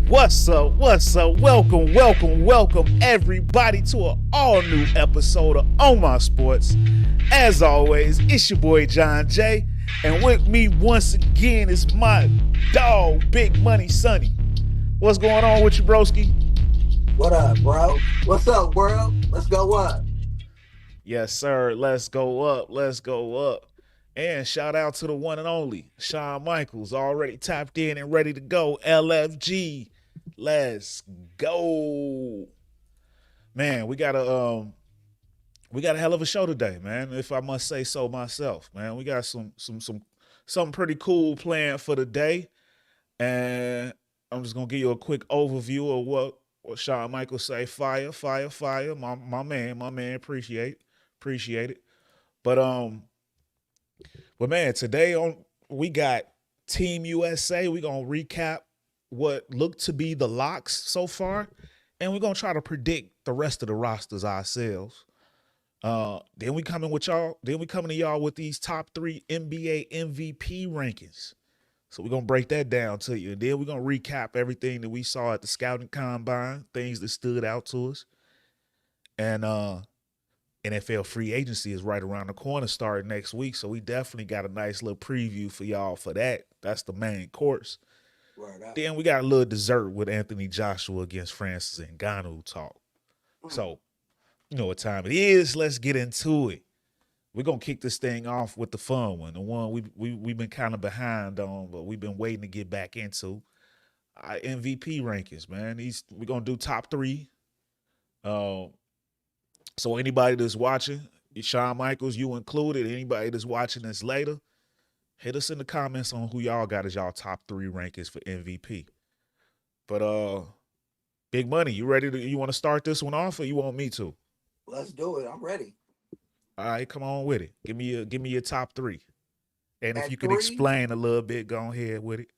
What's up? What's up? Welcome, welcome, welcome everybody to an all new episode of On My Sports. As always, it's your boy John J. And with me once again is my dog, Big Money Sonny. What's going on with you, broski? What up, bro? What's up, world? Let's go up. Yes, sir. Let's go up. Let's go up. And shout out to the one and only Shawn Michaels, already tapped in and ready to go. LFG. Let's go. Man, we got a hell of a show today, man. If I must say so myself, man. We got something pretty cool planned for the day. And I'm just gonna give you a quick overview of what Shawn Michaels say. Fire. My man, appreciate it. But man, today we got Team USA. We're gonna recap what looked to be the locks so far, and we're gonna try to predict the rest of the rosters ourselves. Then we coming to y'all with these top 3 NBA MVP rankings. So we're gonna break that down to you. And then we're gonna recap everything that we saw at the scouting combine, things that stood out to us. And NFL free agency is right around the corner starting next week. So we definitely got a nice little preview for y'all for that. That's the main course. Then we got a little dessert with Anthony Joshua against Francis Ngannou talk. So, you know what time it is. Let's get into it. We're going to kick this thing off with the fun one, the one we've been kind of behind on, but we've been waiting to get back into. Our MVP rankings, man. We're going to do top 3. So anybody that's watching, Shawn Michaels, you included, anybody that's watching this later, hit us in the comments on who y'all got as y'all top 3 rankings for MVP. But Big Money, you want to start this one off, or you want me to? Let's do it. I'm ready. All right, come on with it. Give me your top 3. And if you could 3, explain a little bit, go ahead with it.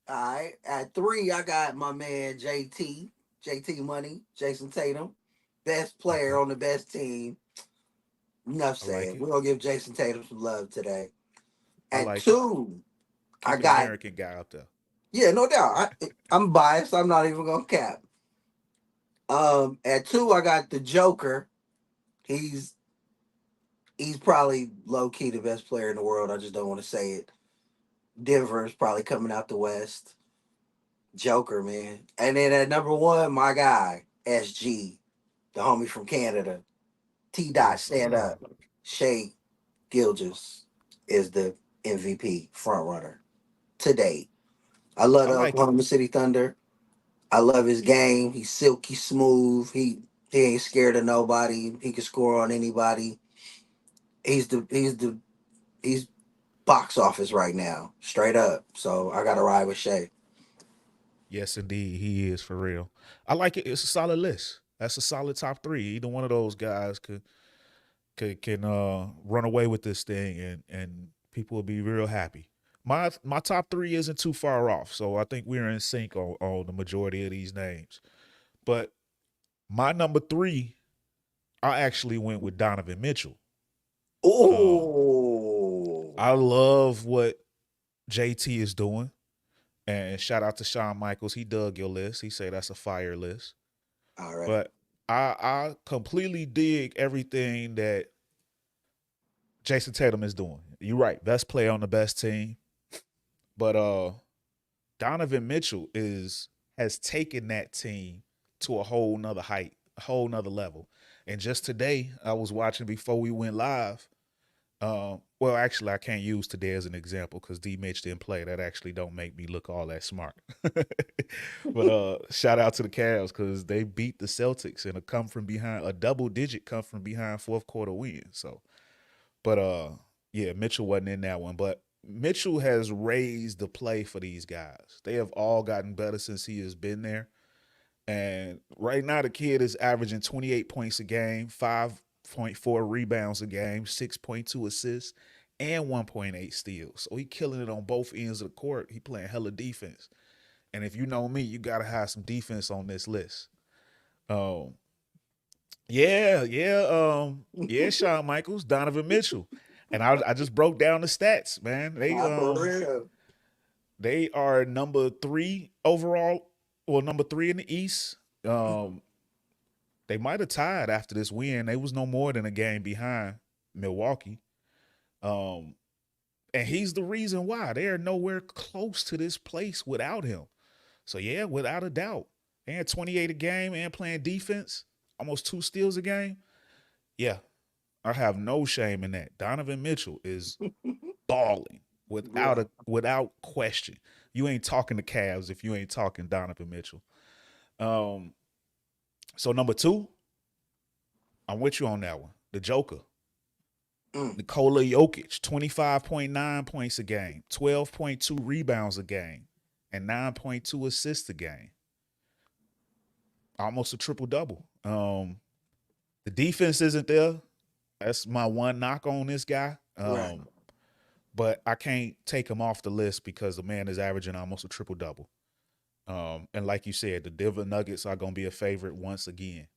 All right. At 3, I got my man JT Money, Jason Tatum, best player on the best team. Enough said. We're gonna give Jason Tatum some love today. At 2, I got American guy up there. Yeah, no doubt. I'm biased. I'm not even gonna cap. At 2, I got the Joker. He's probably low key the best player in the world. I just don't want to say it. Denver is probably coming out the West. Joker, man. And then at number 1, my guy, SG, the homie from Canada. T-Dot, stand up. Shai Gilgeous is the MVP frontrunner today. I love the Oklahoma City Thunder. I love his game. He's silky smooth. He ain't scared of nobody. He can score on anybody. He's box office right now, straight up. So I gotta ride with Shai. Yes, indeed, he is for real. I like it. It's a solid list. That's a solid top 3. Either one of those guys can run away with this thing, and people will be real happy. My top 3 isn't too far off, so I think we're in sync on the majority of these names. But my number 3, I actually went with Donovan Mitchell. Oh, I love what JT is doing, and shout out to Shawn Michaels. He dug your list. He said that's a fire list. All right. But I completely dig everything that Jason Tatum is doing. You're right, best player on the best team. But Donovan Mitchell has taken that team to a whole nother height, a whole nother level. And just today, I was watching before we went live. Well, actually, I can't use today as an example because D. Mitch didn't play. That actually don't make me look all that smart. But shout out to the Cavs because they beat the Celtics in a double-digit come from behind fourth quarter win. So, but yeah, Mitchell wasn't in that one. But Mitchell has raised the play for these guys. They have all gotten better since he has been there. And right now, the kid is averaging 28 points a game, 5.4 rebounds a game, 6.2 assists, and 1.8 steals. So he killing it on both ends of the court. He playing hella defense. And if you know me, you got to have some defense on this list. Yeah, Shawn Michaels, Donovan Mitchell. And I just broke down the stats, man. They are number 3 overall. well, number 3 in the East. They might have tied after this win. They was no more than a game behind Milwaukee. Um, and he's the reason why they're nowhere close to this place without him. So yeah, without a doubt. And 28 a game and playing defense, almost 2 steals a game. Yeah, I have no shame in that. Donovan Mitchell is balling Yeah. without question. You ain't talking the Cavs if you ain't talking Donovan Mitchell. Um, so number 2, I'm with you on that one. The Joker. 𝐾𝓁𝓁 Jokic, 25.9 points a game, 12.2 rebounds a game, and 9.2 assists a game. Almost a triple-double. The defense isn't there. That's my one knock on this guy. Right. But I can't take him off the list because the man is averaging almost a triple-double. And like you said, the Denver Nuggets are going to be a favorite once again.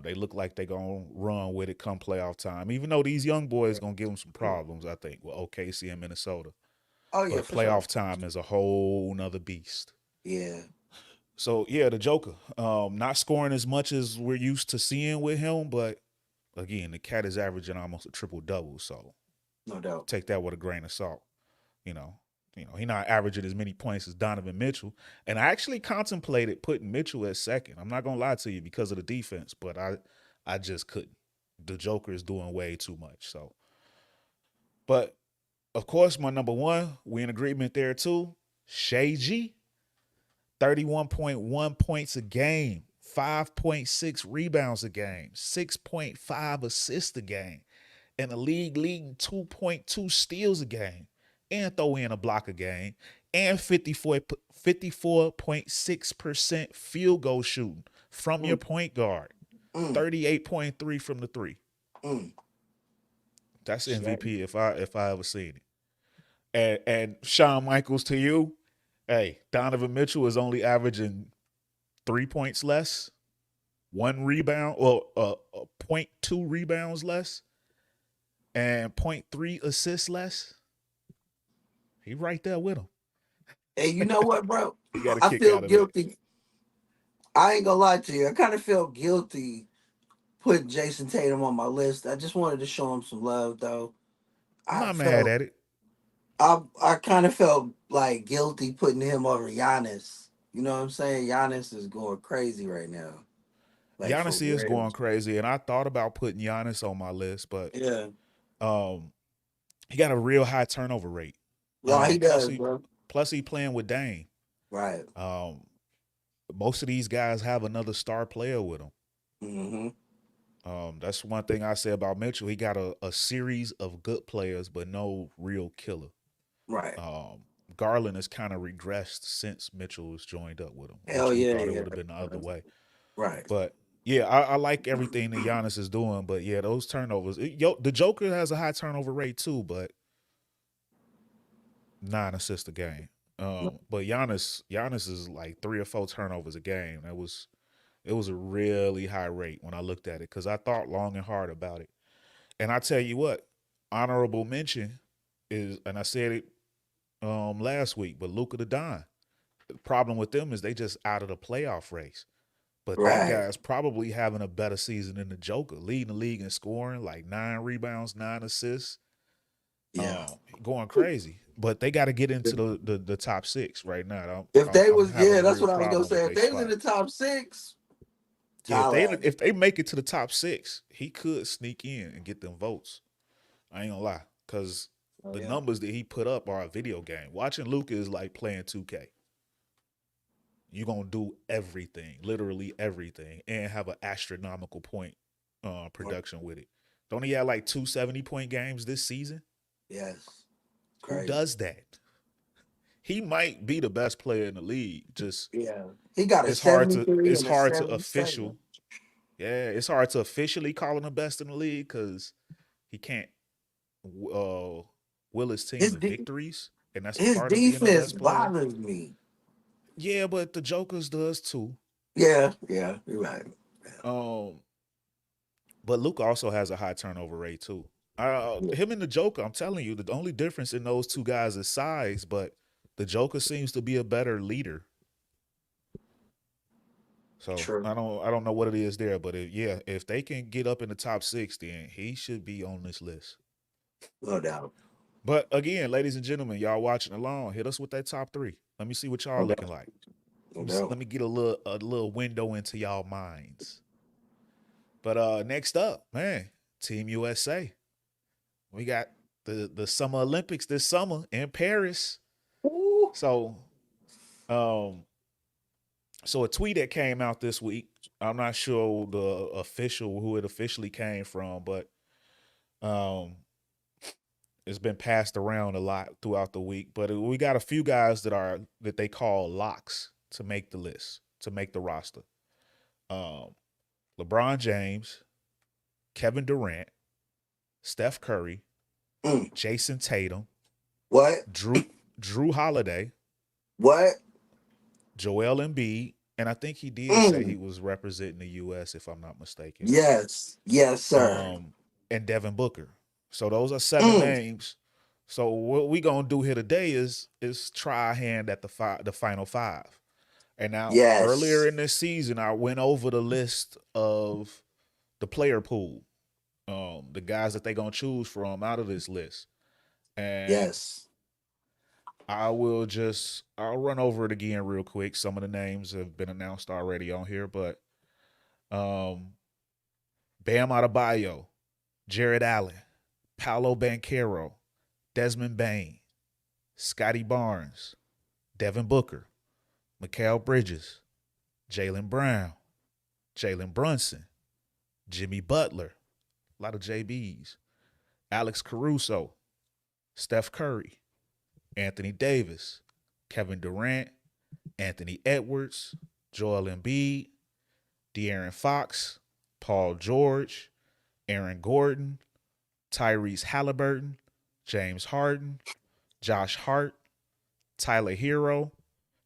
They look like they're going to run with it come playoff time, even though these young boys going to give them some problems, I think, with OKC and Minnesota. Oh yeah, But for sure. playoff time is a whole nother beast. Yeah. So, yeah, the Joker. Not scoring as much as we're used to seeing with him, but, again, the cat is averaging almost a triple-double, so No doubt. take that with a grain of salt. You know, he's not averaging as many points as Donovan Mitchell. And I actually contemplated putting Mitchell at second. I'm not gonna lie to you because of the defense, but I just couldn't. The Joker is doing way too much. So, but of course, my number 1, we in agreement there too. 𝐎𝑠hai, 31.1 points a game, 5.6 rebounds a game, 6.5 assists a game, and a league leading 2.2 steals a game, and throw in a block a game, and 54.6% field goal shooting from your point guard, 38.3 from the 3. That's MVP if I ever seen it. And Shawn Michaels to you, hey, Donovan Mitchell is only averaging 3 points less, 1 rebound, or 0.2 rebounds less, and 0.3 assists less. He right there with him. Hey, you know what, bro? He got a I kick feel out of that. guilty. I ain't gonna lie to you. I kind of feel guilty putting Jason Tatum on my list. I just wanted to show him some love, though. I'm I not mad felt at it. I kind of felt like guilty putting him over Giannis. You know what I'm saying? Giannis is going crazy right now. Like for Giannis is real. going crazy, and I thought about putting Giannis on my list, but Yeah. um, he got a real high turnover rate. No, he Plus does, he bro. playing with Dame. Right. Most of these guys have another star player with them. Mm-hmm. That's one thing I say about Mitchell. He got a series of good players, but no real killer. Right. Garland has kind of regressed since Mitchell has joined up with him, Hell which we yeah, thought it yeah. would have been the other way. Right. But yeah, I like everything that Giannis is doing. But yeah, those turnovers. The Joker has a high turnover rate too, but 9 assists a game. But Giannis is like 3 or 4 turnovers a game. It was a really high rate when I looked at it because I thought long and hard about it. And I tell you what, honorable mention is, and I said it last week, but Luka the Don. The problem with them is they just out of the playoff race. But that Right. guy's probably having a better season than the Joker, leading the league in scoring, like 9 rebounds, 9 assists, Yeah. going crazy. But they got to get into the top 6 right now. If they I'm was, having yeah, a that's real what I was gonna problem with say. If their they was in spot. the top 6, Yeah, holla. if they make it to the top 6, he could sneak in and get them votes. I ain't gonna lie, because Oh the yeah. numbers that he put up are a video game. Watching Luka is like playing 2K. You're gonna do everything, literally everything, and have an astronomical point production with it. Don't he have like 270-point games this season? Yes. Who Crazy. does that? He might be the best player in the league. Just Yeah. He got a 73 it's and a hard to 77. it's hard to officially call him the best in the league because he can't uh, will his team His to de- victories, and that's a his part of being the defense best player. bothers me. Yeah, but the Joker's does too. Yeah, yeah, you're right. Um, but Luke also has a high turnover rate too. Him and the Joker, I'm telling you, the only difference in those two guys is size, but the Joker seems to be a better leader. So True. I don't know what it is there, but yeah, if they can get up in the top 6, then he should be on this list. No doubt. But again, ladies and gentlemen, y'all watching along, hit us with that top 3. Let me see what y'all No looking doubt. like. No doubt. Let me get a little window into y'all minds. But next up, man, Team USA. We got the Summer Olympics this summer in Paris. Ooh. So um so a tweet that came out this week, I'm not sure the official who it officially came from, but um it's been passed around a lot throughout the week. But we got a few guys that they call locks to make the list, to make the roster. Um LeBron James, Kevin Durant, Steph Curry, Mm. Jason Tatum, What? Drew Holiday, What? Joel Embiid, and I think he did say he Mm. was representing the US if I'm not mistaken. Yes. Yes, sir. And Devin Booker. So those are 7 Mm. names. So what we gonna do here today is try our hand at the final 5. And now earlier Yes. in this season, I went over the list of the player pool, the guys that they gonna choose from out of this list, and Yes. I'll run over it again real quick. Some of the names have been announced already on here, but um, Bam Adebayo, Jared Allen, Paolo Banchero, Desmond Bain, Scotty Barnes, Devin Booker, Mikal Bridges, Jaylen Brown, Jalen Brunson, Jimmy Butler, a lot of JBs, Alex Caruso, Steph Curry, Anthony Davis, Kevin Durant, Anthony Edwards, Joel Embiid, De'Aaron Fox, Paul George, Aaron Gordon, Tyrese Halliburton, James Harden, Josh Hart, Tyler Hero,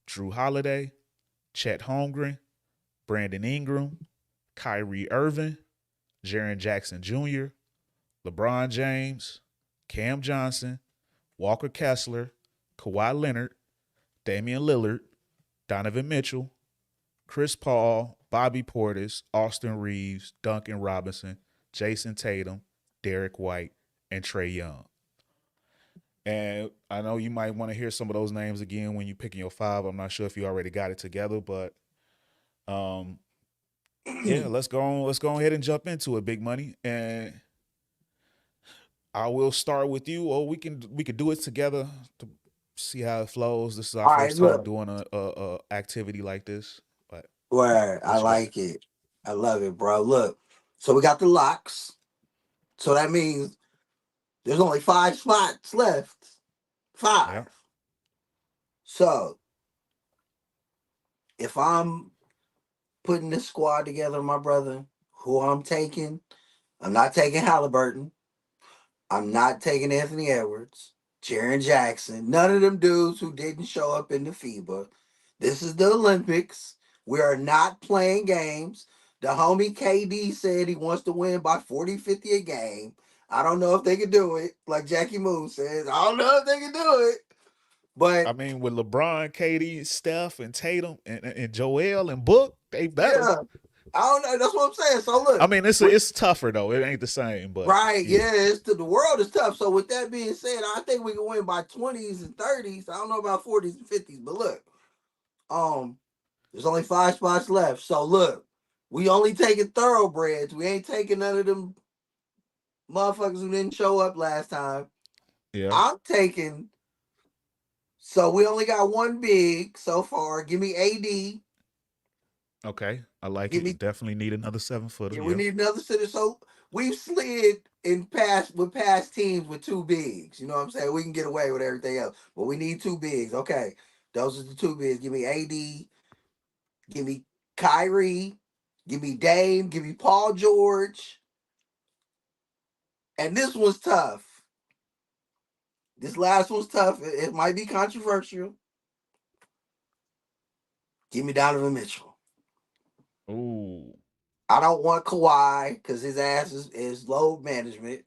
Drew Holiday, Chet Holmgren, Brandon Ingram, Kyrie Irving, Jaren Jackson Jr., LeBron James, Cam Johnson, Walker Kessler, Kawhi Leonard, Damian Lillard, Donovan Mitchell, Chris Paul, Bobby Portis, Austin Reeves, Duncan Robinson, Jason Tatum, Derek White, and Trae Young. And I know you might want to hear some of those names again when you're picking your 5. I'm not sure if you already got it together, but um, yeah, let's go ahead and jump into it, Big Money. And I will start with you, or we could do it together to see how it flows. This is our All right, first time look. doing a activity like this. But Where I what you got? like it. I love it, bro. Look. So we got the locks. So that means there's only 5 spots left. Yeah. 5. So if I'm putting this squad together, my brother, who I'm not taking Halliburton. I'm not taking Anthony Edwards, Jaren Jackson, none of them dudes who didn't show up in the FIBA. This is the Olympics. We are not playing games. The homie KD said he wants to win by 40, 50 a game. I don't know if they can do it. Like Jackie Moon says, I don't know if they can do it. But I mean, with LeBron, KD, Steph, and Tatum, and Joel and Book, they better. yeah, I don't know. That's what I'm saying. So I look, mean, it's tougher though. It ain't the same, but right, yeah, yeah, the world is tough. So with that being said, I think we can win by 20s and 30s. I don't know about 40s and 50s, but look, um, there's only 5 spots left. So look, we only taking thoroughbreds. We ain't taking none of them motherfuckers who didn't show up last time. yeah. I'm taking. So we only got one big so far. Give me AD. Okay, I like Give it. me. Definitely need another 7-footer. Yeah, we Yeah, need another center. So we've slid in past teams with 2 bigs. You know what I'm saying? We can get away with everything else, but we need 2 bigs. Okay, those are the 2 bigs. Give me AD. Give me Kyrie. Give me Dame. Give me Paul George. And this one's tough. This last one's tough. It might be controversial. Give me Donovan Mitchell. ooh, I don't want Kawhi because his ass is load management.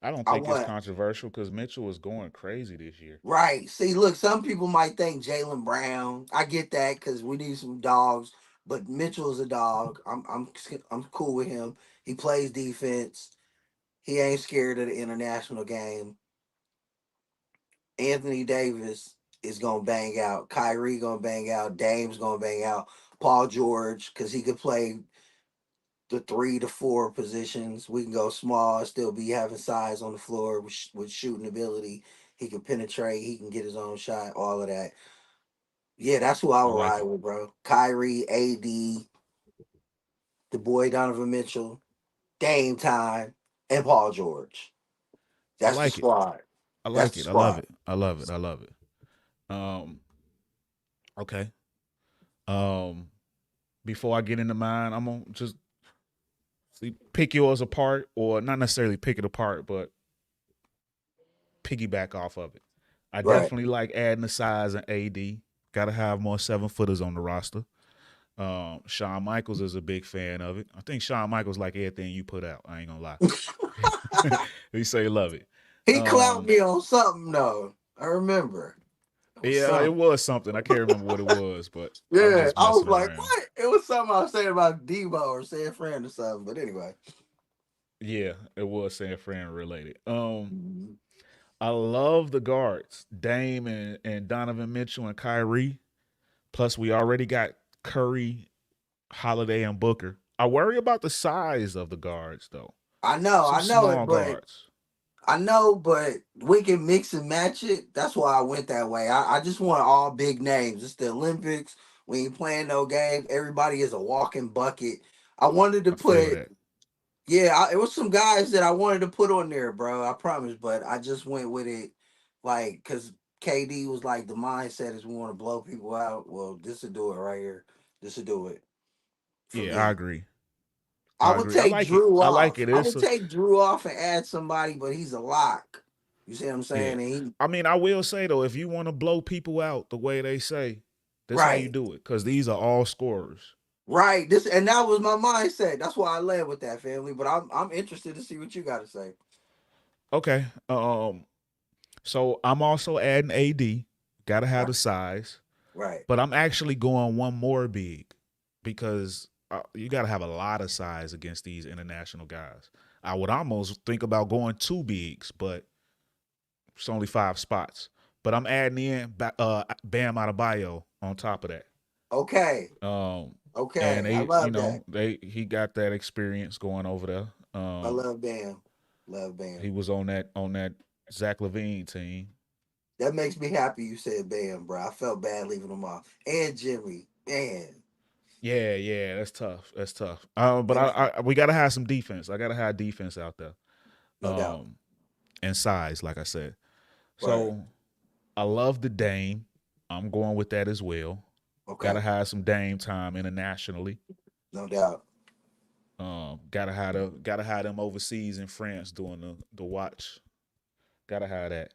I don't I think it's want controversial because Mitchell is going crazy this year. right. See, look, some people might think Jaylen Brown. I get that because we need some dogs. but Mitchell is a dog. I'm cool with him. He plays defense. He ain't scared of the international game. Anthony Davis is gonna bang out. Kyrie gonna bang out. Dame's gonna bang out. Paul George, because he could play the 3 to 4 positions. We can go small, still be having size on the floor with shooting ability. He can penetrate. He can get his own shot. All of that. Yeah, that's who I I would like ride it. with, bro. Kyrie, AD, the boy Donovan Mitchell, Dame Time, and Paul George. I That's the like it. squad. I That's like the it. I love squad. it. I love it. I love it. Um, okay. Um, Before I get into mine, I'm gonna just pick yours apart, or not necessarily pick it apart, but piggyback off of it. I Right. definitely like adding the size and AD. Got to have more 7-footers on the roster. Shawn Michaels is a big fan of it. I think Shawn Michaels like everything you put out. I ain't gonna lie. He say love it. He clowned Um, me on something though. I remember. It was yeah, it something. was something. I can't remember what it was, but I'm Yeah, just I was messing like, around. what? It was something I was saying about Debo or San Fran or something. But anyway. Yeah, it was San Fran related. Mhm. I love the guards, Dame and Donovan Mitchell and Kyrie. Plus, we already got Curry, Holiday, and Booker. I worry about the size of the guards, though. Some I know it, small but guards. I know, but we can mix and match it. That's why I went that way. I just want all big names. It's the Olympics. We ain't playing no game. Everybody is a walking bucket. I wanted to I feel put, that. yeah, it was some guys that I wanted to put on there, bro. I promise, but I just went with it, like, cause KD was like, the mindset is we want to blow people out. Well, this will do it right here. This will do it for Yeah, I me. agree. I I would agree. I take like it. Drew I like off. it. I It's would a take Drew off and add somebody, but he's a lock. You see what I'm yeah. saying? And he I mean, I will say though, if you want to blow people out the way they say, that's how you right, do it. Because these are all scorers. right. This and that was my mindset. That's why I led with that family. But I'm interested to see what you got to say. Okay. So I'm also adding AD. Got to have Right, the size. right. But I'm actually going one more big because you got to have a lot of size against these international guys. I would almost think about going two bigs, but it's only 5 spots. But I'm adding in Bam Adebayo on top of that. Okay, Um, and okay. I they, love that. he got that experience going over there. I love Bam. Love He Bam. was on that Zach LaVine team. That makes me happy you said Bam, bro. I felt bad leaving him off. And Jimmy. Man. Yeah, yeah, that's tough. That's tough. But Thank you. we gotta have some defense. I gotta have defense out there. No doubt. And size, like I said. Right. So I love the Dame. I'm going with that as well. Gotta Okay. have some Dame time internationally. No doubt. Gotta have them overseas in France doing the watch. Gotta have that.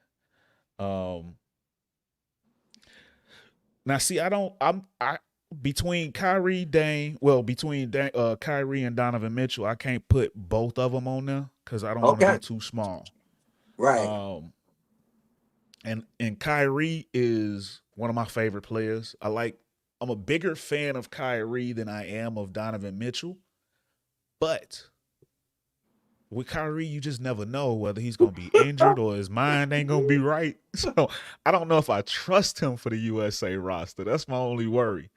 Um, Now see, I don't. I between Kyrie Dame. Well, between Kyrie and Donovan Mitchell, I can't put both of them on there because I don't want to be Okay. too small. Right. Um, and Kyrie is one of my favorite players. I'm a bigger fan of Kyrie than I am of Donovan Mitchell. But with Kyrie, you just never know whether he's gonna be injured or his mind ain't gonna be right. So I don't know if I trust him for the USA roster. That's my only worry.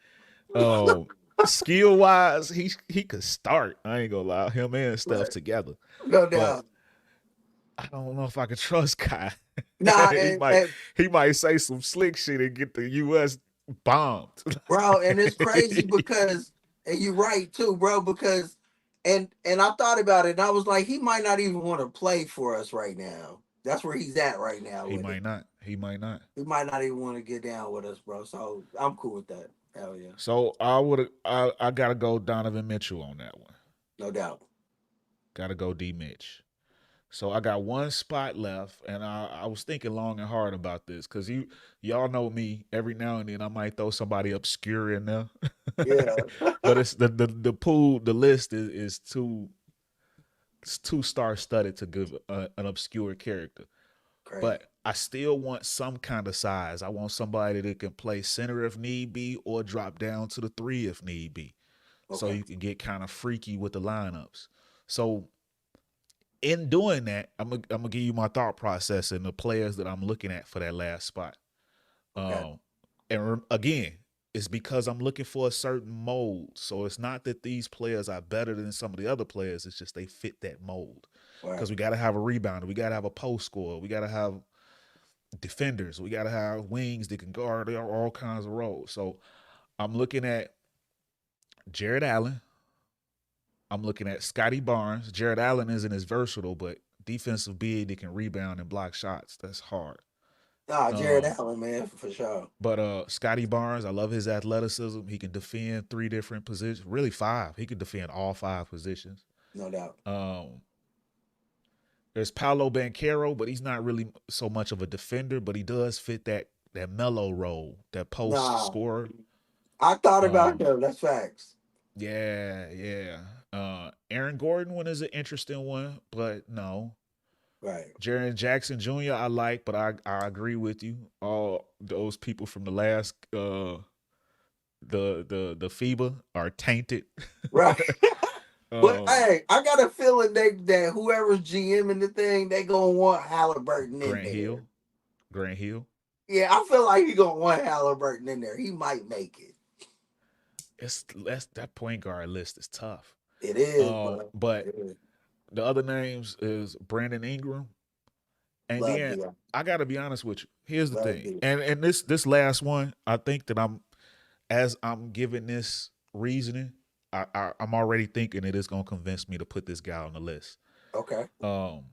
Um, Skill wise, he could start. I ain't gonna lie, him and Steph Right. together. No But doubt. I don't know if I could trust Kai. Nah, he and, might and he might say some slick shit and get the US bombed. bro, and it's crazy because and you're right too, bro, because and I thought about it and I was like, he might not even want to play for us right now. That's where he's at right now He with it. might not. He might not. He might not even want to get down with us, bro. So I'm cool with that. Hell yeah. So I gotta go Donovan Mitchell on that one. No doubt. Gotta go D Mitch. So I got one spot left, and I was thinking long and hard about this because y'all know me. Every now and then I might throw somebody obscure in there, Yeah. but it's the pool. The list is too star studded to give an obscure character. Crazy. But I still want some kind of size. I want somebody that can play center if need be, or drop down to the three if need be. so Okay. you can get kind of freaky with the lineups. So in doing that, I'm gonna give you my thought process and the players that I'm looking at for that last spot. Okay. Um, again, it's because I'm looking for a certain mold. So it's not that these players are better than some of the other players. It's just they fit that mold. Right. Because we got to have a rebounder, we got to have a post scorer, we got to have defenders, we got to have wings that can guard all kinds of roles. So I'm looking at Jared Allen. I'm looking at Scotty Barnes. Jared Allen isn't as versatile, but defensive big that can rebound and block shots. That's hard. Nah, Jared Um, Allen, man, for sure. but Scotty Barnes, I love his athleticism. He can defend 3 different positions, really 5. He can defend all 5 positions. No doubt. Um, there's Paolo Banchero, but he's not really so much of a defender, but he does fit that mellow role, that post Nah, scorer. I thought about Um, him. That's facts. yeah, yeah. Aaron Gordon one is an interesting one, but no. Right. Jaren Jackson Jr. I like, but I agree with you. All those people from the last the FIBA are tainted. Right. But um, hey, I got a feeling that whoever's GM in the thing, they gonna want Halliburton in Grant there. Hill, Grant Hill. Yeah, I feel like he gonna want Halliburton in there. He might make it. That point guard list is tough. It is, bro. But It is. the other names is Brandon Ingram, and Love then Dion. I got to be honest with you. Here's the Love thing, Dion. and this last one, I think that as I'm giving this reasoning, I'm already thinking that it's gonna convince me to put this guy on the list. Okay. Um,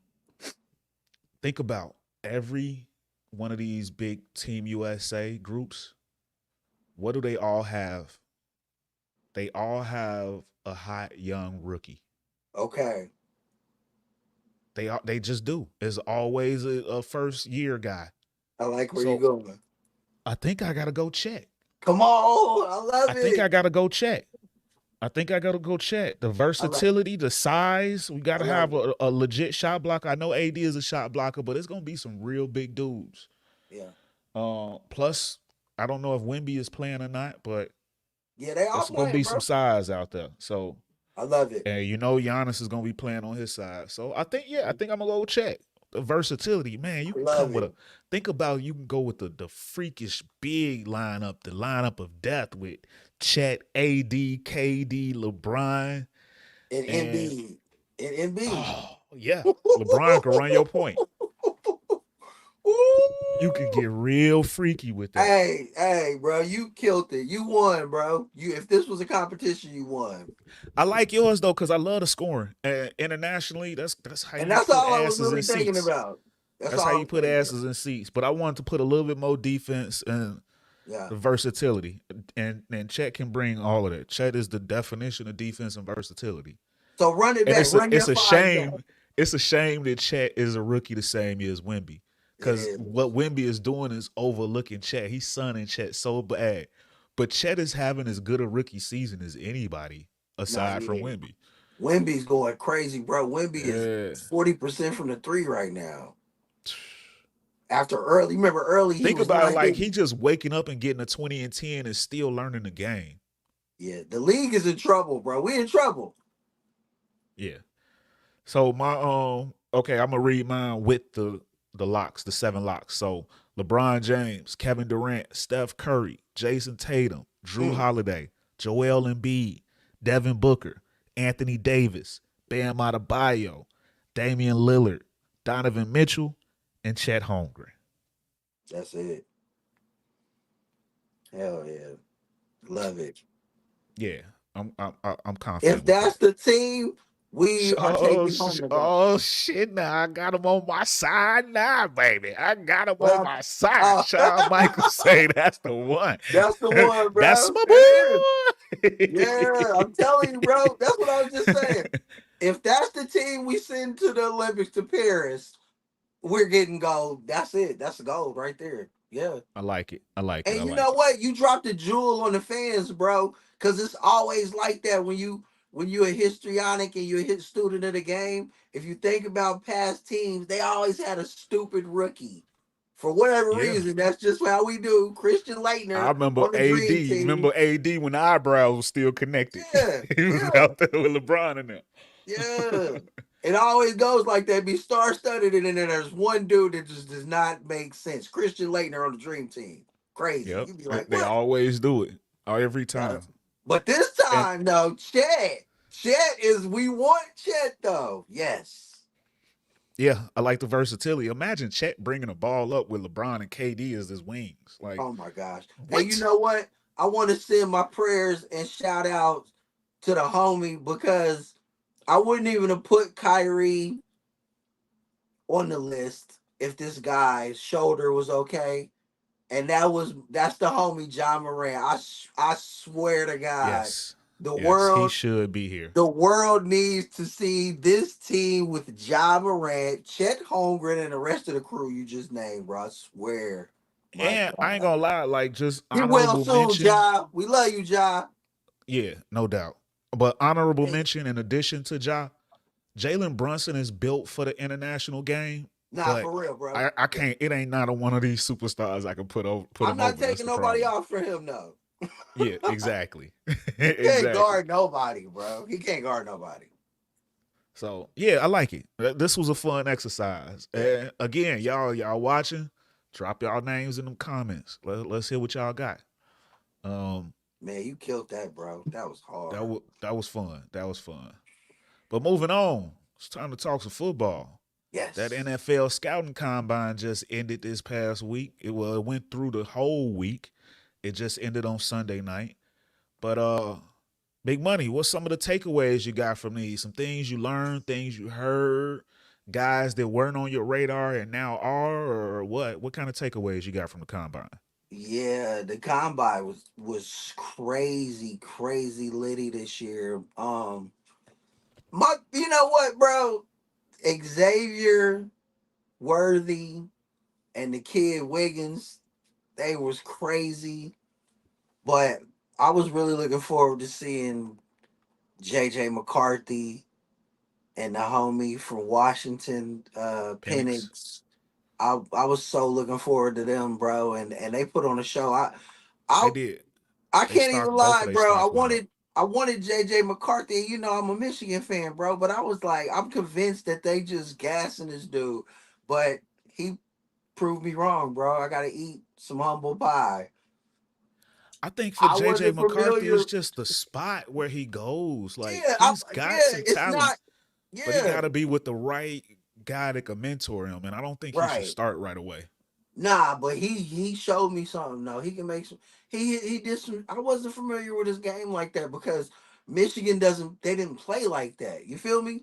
think about every one of these big Team USA groups. What do they all have? They all have a hot young rookie. Okay. They just do. There's always a first year guy. I like where you So going. I think I gotta go check. Come on. I I love think it. I gotta go check. I think I gotta go check the I like versatility, the size. We I gotta love have it. a legit shot blocker. I know AD is a shot blocker, but it's gonna be some real big dudes. Yeah. Plus, I don't know if Wemby is playing or not, but Yeah, they all it's gonna playing, be some bro. size out there. So, I love it. and Giannis is gonna be playing on his side. So I think I'm gonna go check the versatility. Man, you I can come love with it. a think about you can go with the freakish big lineup, the lineup of death with Chet, AD, KD, LeBron, And and Embiid. And Embiid. oh yeah, LeBron can run your point. You could get real freaky with that. Hey, bro, you killed it. You won, bro. You if this was a competition, you won. I like yours though because I love the scoring. And internationally, that's how And you that's put all I was asses in really thinking seats. about. That's That's how all I you was put thinking about. asses in seats. But I wanted to put a little bit more defense and Yeah. the versatility. And Chet can bring all of that. Chet is the definition of defense and versatility. So run it And back. Run your it's a five back. shame. It's a shame that Chet is a rookie the same year as Wemby. It Because is. what Wemby is doing is overlooking Chet. He's sunning Chet so bad. But Chet is having as good a rookie season as anybody Nah, aside from yeah. Wemby. Wemby's going crazy, bro. Wemby is Yeah. 40% from the three right now. After early, remember early he Think was about it not like he hitting. just waking up and getting a 20 and 10 and still learning the game. Yeah, the league is in trouble, bro. We in trouble. Yeah. So my okay, I'm gonna read mine with the locks, the 7 locks. So LeBron James, Kevin Durant, Steph Curry, Jason Tatum, Drew Mm, Holiday, Joel Embiid, Devin Booker, Anthony Davis, Bam Adebayo, Damian Lillard, Donovan Mitchell, and Chet Holmgren. that's it. Hell yeah. Love it. Yeah, I'm If confident with that's that. the team, we are taking home the game. Oh shit! Now I got him on my side now, baby. I got him on Well, my side. uh, Shawn Michaels say that's the one. that's the one, That's bro. my It is. boy. Yeah, I'm telling you, bro. That's what I was just saying. If that's the team we send to the Olympics to Paris, we're getting gold. That's it. That's the gold right there. Yeah. I like it. I like it. And I you know like it. what? You dropped a jewel on the fans, bro. Cause it's always like that when you're a histrionic and you're a hit student of the game. If you think about past teams, they always had a stupid rookie For whatever Yeah. reason, that's just how we do. Christian I Leitner remember on the AD. Dream Team. Remember AD when the eyebrows was still connected. Yeah, He was yeah, out there with LeBron in there. yeah. It always goes like that. Be star studded, and then there's one dude that just does not make sense. Christian Leitner on the Dream Team. Crazy. Yep. You'd be like, They what? always do it. Every Yeah. time. But this And time, no, Chet. Chet is we want Chet though. Yes. yeah, I like the versatility. Imagine Chet bringing a ball up with LeBron and KD as his wings. Like, Oh my gosh. And you what? know what? I want to send my prayers and shout outs to the homie because I wouldn't even have put Kyrie on the list if this guy's shoulder was okay. And that's the homie John Moran. I swear to God, Yes. the Yes, he world should be here. the world needs to see this team with John Morant, Chet Holmgren, and the rest of the crew you just named, bro. I swear. My And I ain't God. gonna lie, like just Get well honorable soon, mention. Ja. We love you, Ja. Yeah, no doubt. But honorable Hey, mention in addition to Ja, Jalen Brunson is built for the international game, nah, but for real, bro. I Yeah. can't. It ain't not a one of these superstars I can put I'm him not over. That's taking the nobody problem. off for him, though. Yeah, exactly, He can't exactly. guard nobody, bro. He can't guard nobody. So yeah, I like it. This was a fun exercise. Yeah. And again, y'all watching, drop y'all names in them comments. Let's hear what y'all got. Um, Man, you killed that, bro. That was hard. that was fun. That was fun. But moving on, it's time to talk some football. That Yes. NFL scouting combine just ended this past week. It went through the whole week. It just ended on Sunday night. But Big Money, what's some of the takeaways you got from these? Some things you learned, things you heard, guys that weren't on your radar and now are, or what? What kind of takeaways you got from the combine? Yeah, the combine was crazy, crazy litty this year. You know what, bro? Xavier Worthy and the kid Wiggins, they was crazy. But I was really looking forward to seeing JJ McCarthy and the homie from Washington, Penix. Penix. I was so looking forward to them, bro, and they put on a show. I They did. I They can't even stocked both lie, of their bro. stock went up. I wanted JJ McCarthy. You know, I'm a Michigan fan, bro, but I was like, I'm convinced that they just gassing this dude. But he proved me wrong, bro. I gotta eat some humble pie. I think for I JJ wasn't McCarthy, it's familiar. just the spot where he goes. Like Yeah, he's got yeah, some it's talent, not. but he Yeah, got to be with the right guy that can mentor him. And I don't think he should right. start right away. Nah, but he showed me something. No, he can make some. He did some. I wasn't familiar with his game like that because Michigan doesn't. They didn't play like that. You feel me?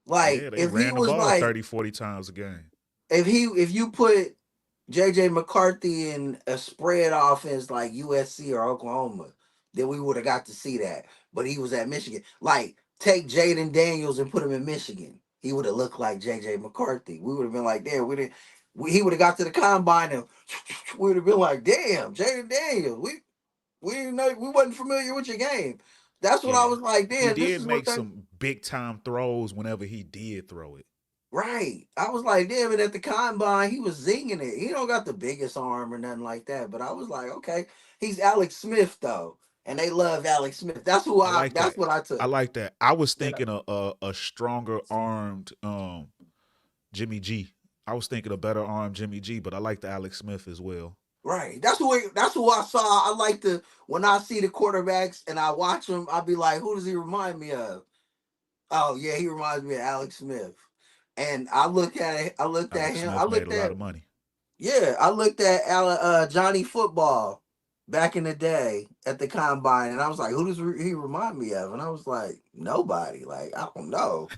Like Yeah, they if he ran the was ball like 30, 40 times a game. if you put JJ McCarthy in a spread offense like USC or Oklahoma, then we would have got to see that. But he was at Michigan. Like take Jaden Daniels and put him in Michigan. He would have looked like JJ McCarthy. We would have been like, damn, we didn't. He would have got to the combine and we would have been like, damn, Jaden Daniels. We didn't know we wasn't familiar with your game. That's what I Yeah. was like, He damn, this did is what make they some big time throws whenever he did throw it. right. I was like, damn it, at the combine, he was zinging it. He don't got the biggest arm or nothing like that. But I was like, okay, he's Alex Smith though. And they love Alex Smith. I like That's that. what I I took. like that. I was You know? thinking a stronger armed Jimmy G. I was thinking a better armed Jimmy G, but I like the Alex Smith as well. Right. That's who I saw. I like to when I see the quarterbacks and I watch them, I'll be like, who does he remind me of? Oh yeah, he reminds me of Alex Smith. And I look at it, I looked at Alex him, I Smith made a looked lot at of money. yeah, I looked at Johnny Football back in the day at the combine, and I was like, "Who does he remind me of?" And I was like, "Nobody." Like I don't know.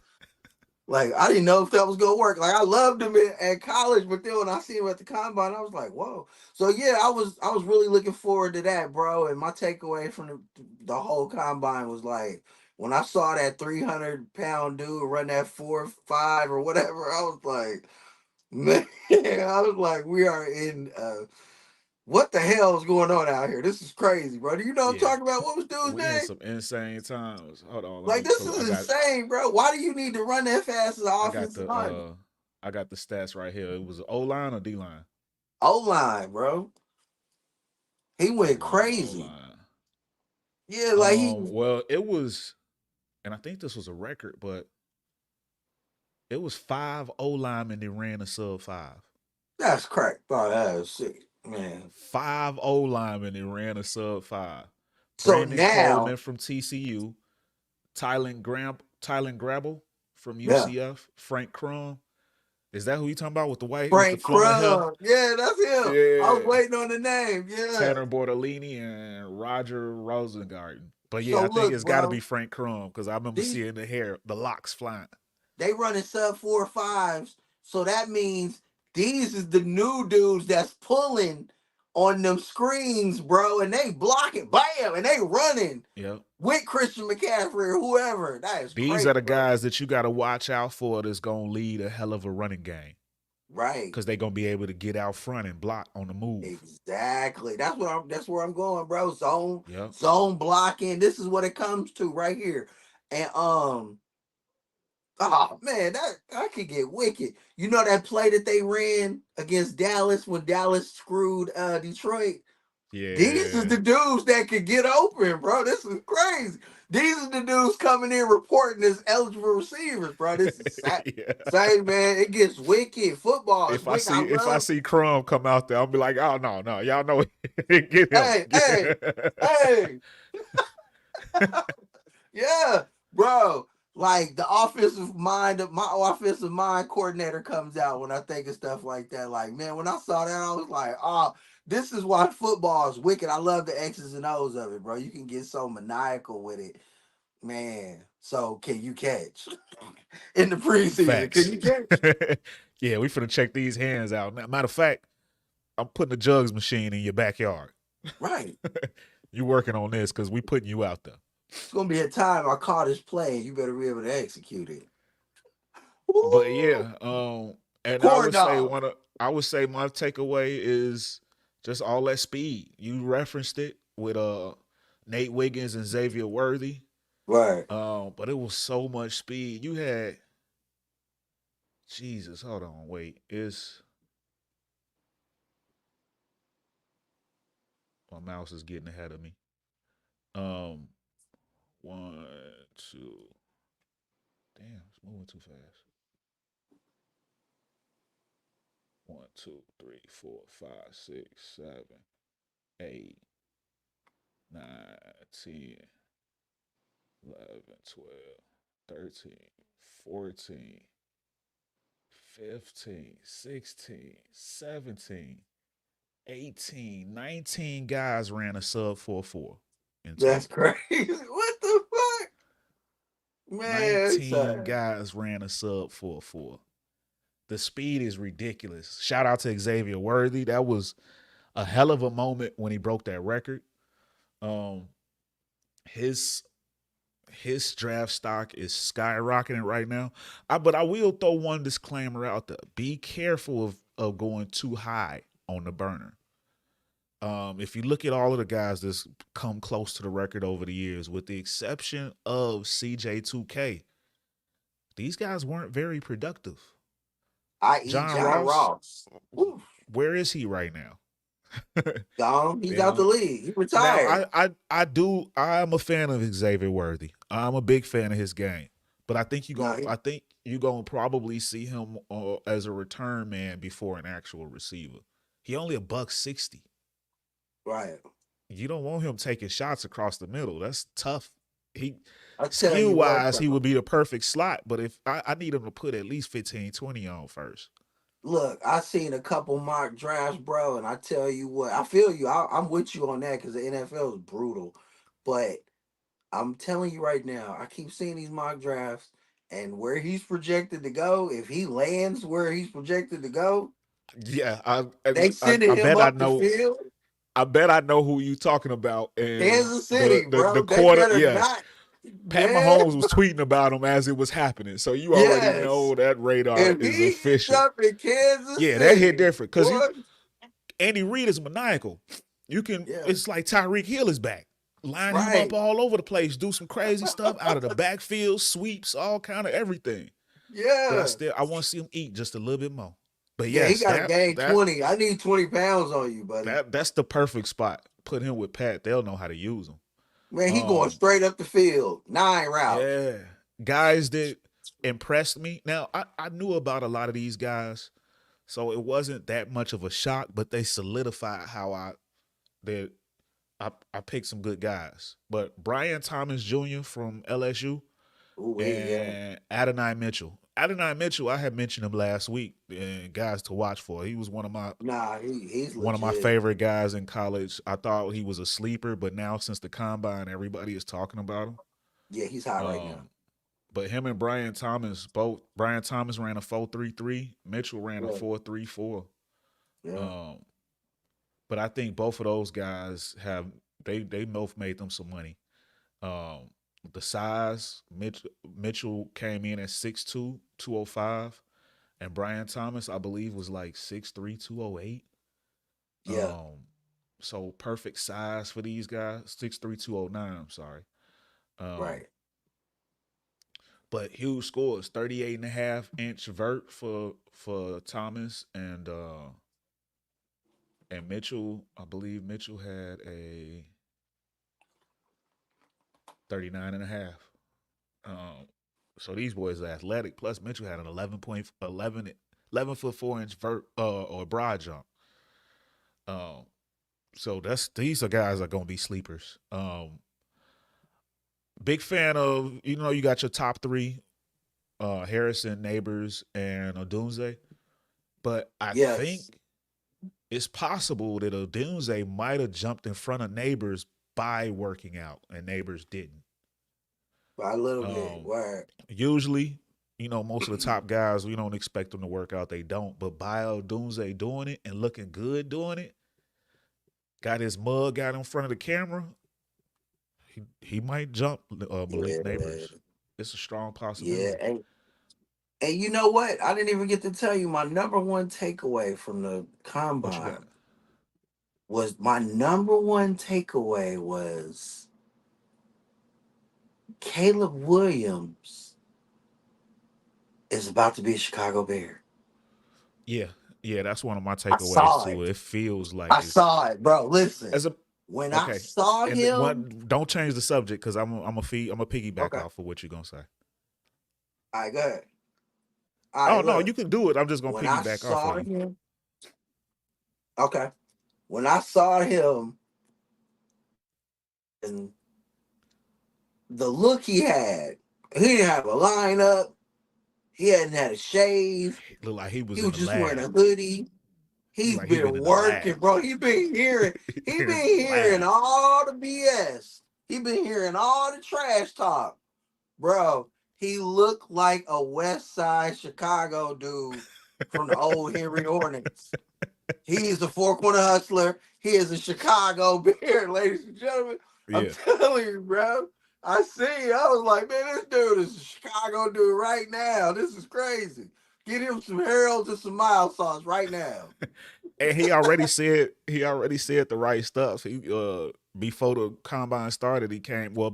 Like I didn't know if that was gonna work. Like I loved him at college, but then when I see him at the combine, I was like, "Whoa!" So yeah, I was really looking forward to that, bro. And my takeaway from the whole combine was like when I saw that 300-pound dude run that 4.5 or whatever, I was like, man, I was like, we are in. What the hell is going on out here? This is crazy, bro. Do you know what I'm Yeah. talking about? What was dude's We in name? some insane times. Hold on, let Like me this pull. is insane, bro. Why do you need to run that fast as an I got offensive the lineman? I got the stats right here. It was O line or D line. O-line, bro. He went Run crazy. O-line. Yeah, like Well, it was, and I think this was a record, but it was 5 O-linemen that ran a sub-5. that's crack. Oh, that is sick, man. 5 O-linemen that ran a sub-5. So Brandon now, Coleman from TCU, Tylen Grabble from yeah, UCF, Frank Crum. Is that who you talking about with the white, with the Frank flowing hair? Crumb. Yeah, that's him. I was Yeah. waiting on the name. Yeah. Tanner Bortolini and Roger Rosengarten. But yeah, So I think look, it's got to be bro, Frank Crum because I remember these seeing the hair, the locks flying. they running sub 4.5s. So that means these is the new dudes that's pulling on them screens, bro, and they blocking, bam, and they running Yep. with Christian McCaffrey or whoever. That is These are crazy, the bro. guys that you got to watch out for that's going to lead a hell of a running game Right. because they're going to be able to get out front and block on the move. Exactly. That's where I'm going, bro. Zone Yep. zone blocking. This is what it comes to right here. And oh man, that could get wicked. You know that play that they ran against Dallas when Dallas screwed Detroit? These is Yeah. the dudes that could get open, bro. This is crazy. These are the dudes coming in reporting as eligible receivers, bro. This is Yeah. say, man, it gets wicked. Football is wicked. I If I love. see Crumb come out there, I'll be like, oh no, y'all know get him. Hey, hey, hey. Yeah, bro. Like the offensive mind of my offensive mind coordinator comes out when I think of stuff like that. Like, man, when I saw that, I was like, oh, this is why football is wicked. I love the X's and O's of it, bro. You can get so maniacal with it, man. So can you catch in the preseason? Can Facts. you catch? Yeah, we finna check these hands out. Matter of fact, I'm putting a jugs machine in your backyard. Right. You working on this because we putting you out there. It's gonna be a time I call this play, and you better be able to execute it. But Woo! yeah, and Corn dog. I would say my takeaway is just all that speed. You referenced it with Nate Wiggins and Xavier Worthy. Right. But it was so much speed. You had Jesus, hold on, wait. My mouse is getting ahead of me. Um, one, two. Damn, it's moving too fast. 1, 2, 3, 4, 5, 6, 7, 8, 9, 10, 11, 12, 13, 14, 15, 16, 17, 18, 19 guys ran a sub 4.4 in That's total. crazy. What the fuck? Man, 19 guys ran a sub 4.4. The speed is ridiculous. Shout out to Xavier Worthy. That was a hell of a moment when he broke that record. His draft stock is skyrocketing right now. But I will throw one disclaimer out there. Be careful of going too high on the burner. If you look at all of the guys that's come close to the record over the years, with the exception of CJ2K, these guys weren't very productive. i.e. John John Ross, Ross. Woo. where is he right now? Gone. He's out the Now, league. He now retired. I'm a fan of Xavier Worthy. I'm a big fan of his game. But No, I think you're gonna probably see him as a return man before an actual receiver. He only $160. right. You don't want him taking shots across the middle. That's tough. He I tell skill you what, wise, he bro. would be the perfect slot. But if I need him to put at least 15, 20 on first. Look, I seen a couple mock drafts, bro, and I tell you what, I feel you. I'm with you on that because the NFL is brutal. But I'm telling you right now, I keep seeing these mock drafts, and where he's projected to go, if he lands where he's projected to go, Yeah, they sending I him bet I up the know. field. I bet I know who you talking about. And Kansas City, the bro. They quarter, better yeah. not, Pat man. Mahomes was tweeting about him as it was happening. So you already Yes. know that radar If is he ends official. up in Kansas Yeah, that hit City, different. Because boy, Andy Reid is maniacal. yeah, It's like Tyreek Hill is back. Line him up right. all over the place, do some crazy stuff out of the backfield, sweeps, all kind of everything. But Yeah. I want to see him eat just a little bit more. But Yeah, he yes, got to that gain that 20. I need 20 pounds on you, buddy. that's the perfect spot. Put him with Pat. They'll know how to use him. Man, he going Um, straight up the field. 9 routes. yeah, guys that impressed me. Now I knew about a lot of these guys, so it wasn't that much of a shock. But they solidified how that I picked some good guys. But Brian Thomas Jr. from LSU Ooh, yeah. and Adonai Mitchell. Adonai Mitchell, I had mentioned him last week, and guys to watch for. He was Nah, he's one of my legit. favorite guys in college. I thought he was a sleeper, but now since the combine, everybody is talking about him. Yeah, he's hot right now. Um, but him and Brian Thomas both. Brian Thomas ran a 4.33. Mitchell ran a Yeah. 4.34. Yeah. Um, but I think both of those guys have they both made them some money. Um, the size, Mitchell came in at 6'2", 205, and Brian Thomas, I believe, was like 6'3", 208. Yeah. So perfect size for these guys. 6'3", 209, I'm sorry. Um, Right. but huge scores, 38.5-inch vert for Thomas and Mitchell. I believe Mitchell had a 39 and a half. So these boys are athletic. Plus Mitchell had an 11 foot 4 inch vert or broad jump. Um, so these are guys that are gonna be sleepers. Big fan of you got your top three, Harrison, Neighbors, and Odunze. But I Yes. think it's possible that Odunze might have jumped in front of Neighbors by working out, and Neighbors didn't. By a little bit. Um, Word. Usually, most of the top guys, we don't expect them to work out. They don't. But Bio Dunze doing it and looking good doing it, got his mug out in front of the camera. He might jump Malik Yeah. Neighbors. It's a strong Yeah. possibility. And you know what? I didn't even get to tell you my number one takeaway from the What you got? combine was Caleb Williams is about to be a Chicago Bear. Yeah, yeah, that's one of my I takeaways saw too. it. It feels like I it's saw it, bro. Listen, as a when I okay. saw And him, one, don't change the subject because I'm a piggyback okay, off of what you're gonna say. all right, go ahead. All Oh right, no, look, you can do it. I'm just gonna when I piggyback off of saw you. him, okay, when I saw him and the look he didn't have a lineup. He hadn't had a shave. It looked like he was He in was the just wearing a lab. hoodie. He He's like he been been in the working, lab. bro. He In been the hearing lab. all the BS. He been hearing all the trash talk. Bro, he looked like a West Side Chicago dude from the old Henry Hornets. He is a four-corner hustler. He is a Chicago Bear, ladies and gentlemen. I'm Yeah. telling you, bro. I was like, man, this dude is a Chicago dude right now. This is crazy. Get him some Harold and some mild sauce right now. And he already said the right stuff. He before the combine started,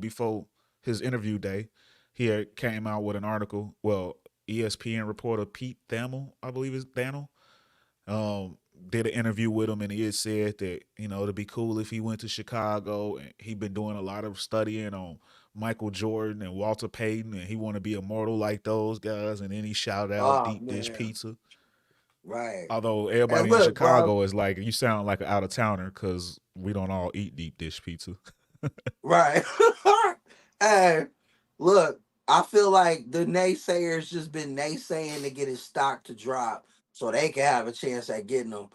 before his interview day, he had came out with an article. Well, ESPN reporter Pete Thamel, I believe is Daniel, did an interview with him, and he had said that it'd be cool if he went to Chicago, and he'd been doing a lot of studying on Michael Jordan and Walter Payton, and he want to be immortal like those guys. And then he shouted out Oh deep dish man. pizza. Right. Although And everybody in look, bro. Chicago is like, you sound like an out of towner because we don't all eat deep dish pizza. Right. Hey, look, I feel like the naysayers just been naysaying to get his stock to drop so they can have a chance at getting him.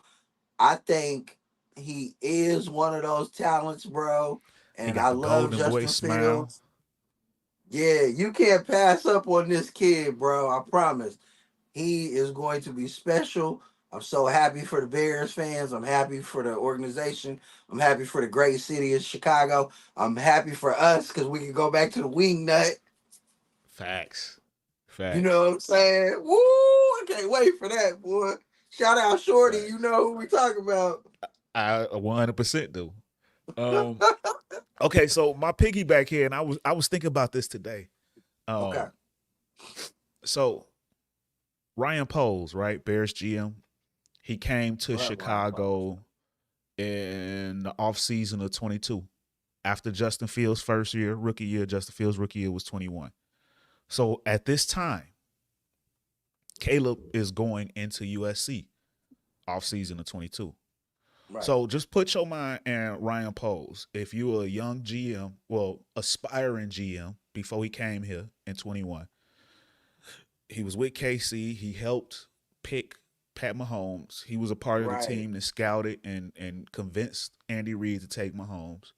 I think he is one of those talents, bro. He And got I the love golden boy Justin smile. Fields. Yeah, you can't pass up on this kid, bro. I promise. He is going to be special. I'm so happy for the Bears fans. I'm happy for the organization. I'm happy for the great city of Chicago. I'm happy for us because we can go back to the wing nut. Facts. You Facts. know what I'm saying? Woo! I can't wait for that, boy. Shout out Shorty. You Facts. know who we talking about. I 100% do. Um, okay, so my piggyback here, and I was thinking about this today. Okay. Um, so Ryan Poles, right? Bears GM. He came to Love Ryan Poles. Chicago in the offseason of 22. After Justin Fields' first year, rookie year, Justin Fields' rookie year was 21. So at this time, Caleb is going into USC offseason of 22. Right. So just put your mind in Ryan Poles. If you were a young GM, well, aspiring GM before he came here in 21, he was with KC. He helped pick Pat Mahomes. He was a part of the Right. team that scouted and convinced Andy Reid to take Mahomes.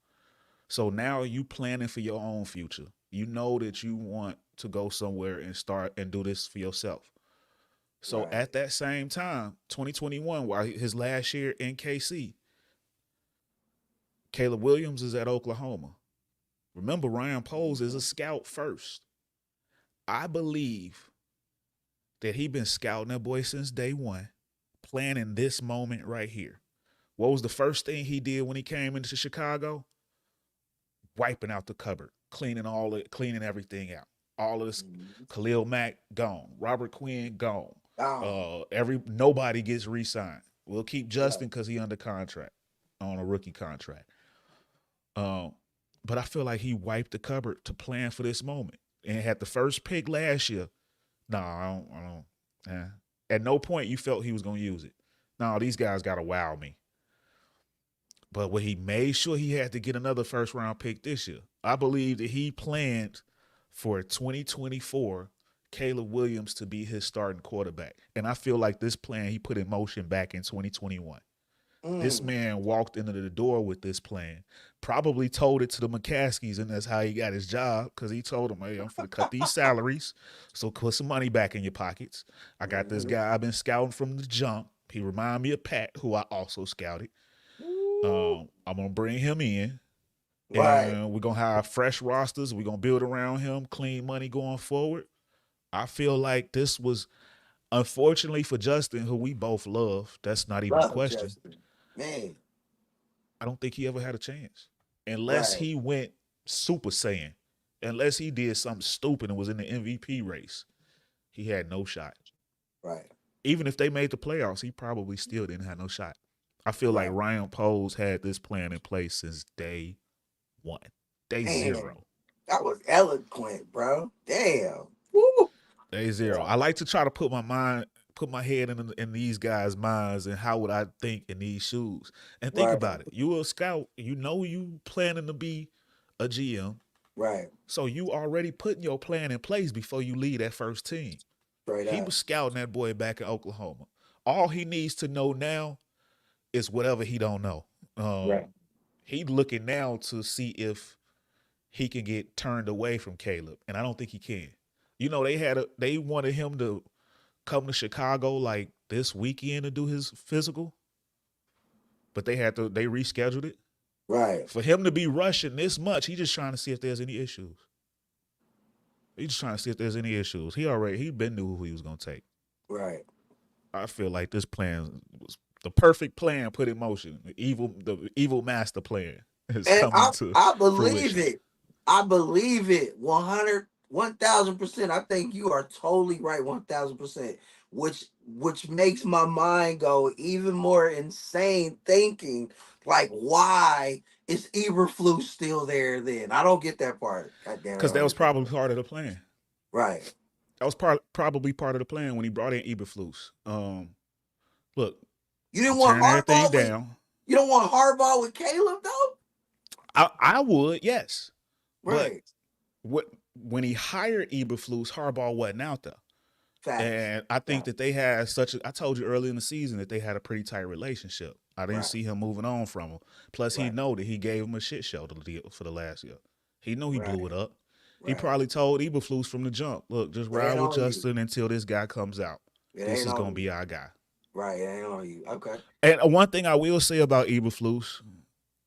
So now you planning for your own future. You know that you want to go somewhere and start and do this for yourself. So Right. at that same time, 2021, while his last year in KC, Caleb Williams is at Oklahoma. Remember, Ryan Poles is a scout first. I believe that he been scouting that boy since day one, planning this moment right here. What was the first thing he did when he came into Chicago? Wiping out the cupboard, cleaning everything out. All of this, Khalil Mack gone, Robert Quinn gone. Nobody gets re-signed. We'll keep Justin because he under contract on a rookie contract. But I feel like he wiped the cupboard to plan for this moment and had the first pick last year. No, I don't. At no point you felt he was going to use it. No, these guys got to wow me. But when he made sure he had to get another first round pick this year, I believe that he planned for 2024 Caleb Williams to be his starting quarterback. And I feel like this plan he put in motion back in 2021. This man walked into the door with this plan, probably told it to the McCaskies, and that's how he got his job, because he told them, hey, I'm going to cut these salaries, so put some money back in your pockets. I got this guy I've been scouting from the jump. He remind me of Pat, who I also scouted. I'm going to bring him in, and we're going to have fresh rosters. We're going to build around him, clean money going forward. I feel like this was, unfortunately for Justin, who we both love, that's not even a question. Justin. Man. I don't think he ever had a chance. Unless he went Super Saiyan. Unless he did something stupid and was in the MVP race. He had no shot. Right. Even if they made the playoffs, he probably still didn't have no shot. I feel like Ryan Poles had this plan in place since day one. Day zero. That was eloquent, bro. Damn. Woo. Day zero. I like to try to put my head in these guys' minds and how would I think in these shoes. And think about it. You a scout. You know you planning to be a GM. Right. So you already putting your plan in place before you leave that first team. He was scouting that boy back in Oklahoma. All he needs to know now is whatever he don't know. He's looking now to see if he can get turned away from Caleb. And I don't think he can. You know, they wanted him to come to Chicago like this weekend to do his physical, but they rescheduled it. Right. For him to be rushing this much, he's just trying to see if there's any issues. He been knew who he was gonna take. Right. I feel like this plan was the perfect plan put in motion. The evil master plan is coming to I believe fruition. it. I believe it. 1,000%. I think you are totally right. 1,000%. Which makes my mind go even more insane, thinking like, why is Eberflus still there? Then I don't get that part. Because that was probably part of the plan. Right. That was probably part of the plan when he brought in Eberflus. Look, you didn't want Harbaugh down. You don't want Harbaugh with Caleb though. I would, yes. Right. But when he hired Eberflus, Harbaugh wasn't out there. Facts. And I think that they had I told you early in the season that they had a pretty tight relationship. I didn't see him moving on from him. Plus, he know that he gave him a shit show for the last year. He knew he blew it up. He probably told Eberflus from the jump, look, just ride with Justin until this guy comes out. This is going to be our guy. Right, it ain't on you. Okay. And one thing I will say about Eberflus,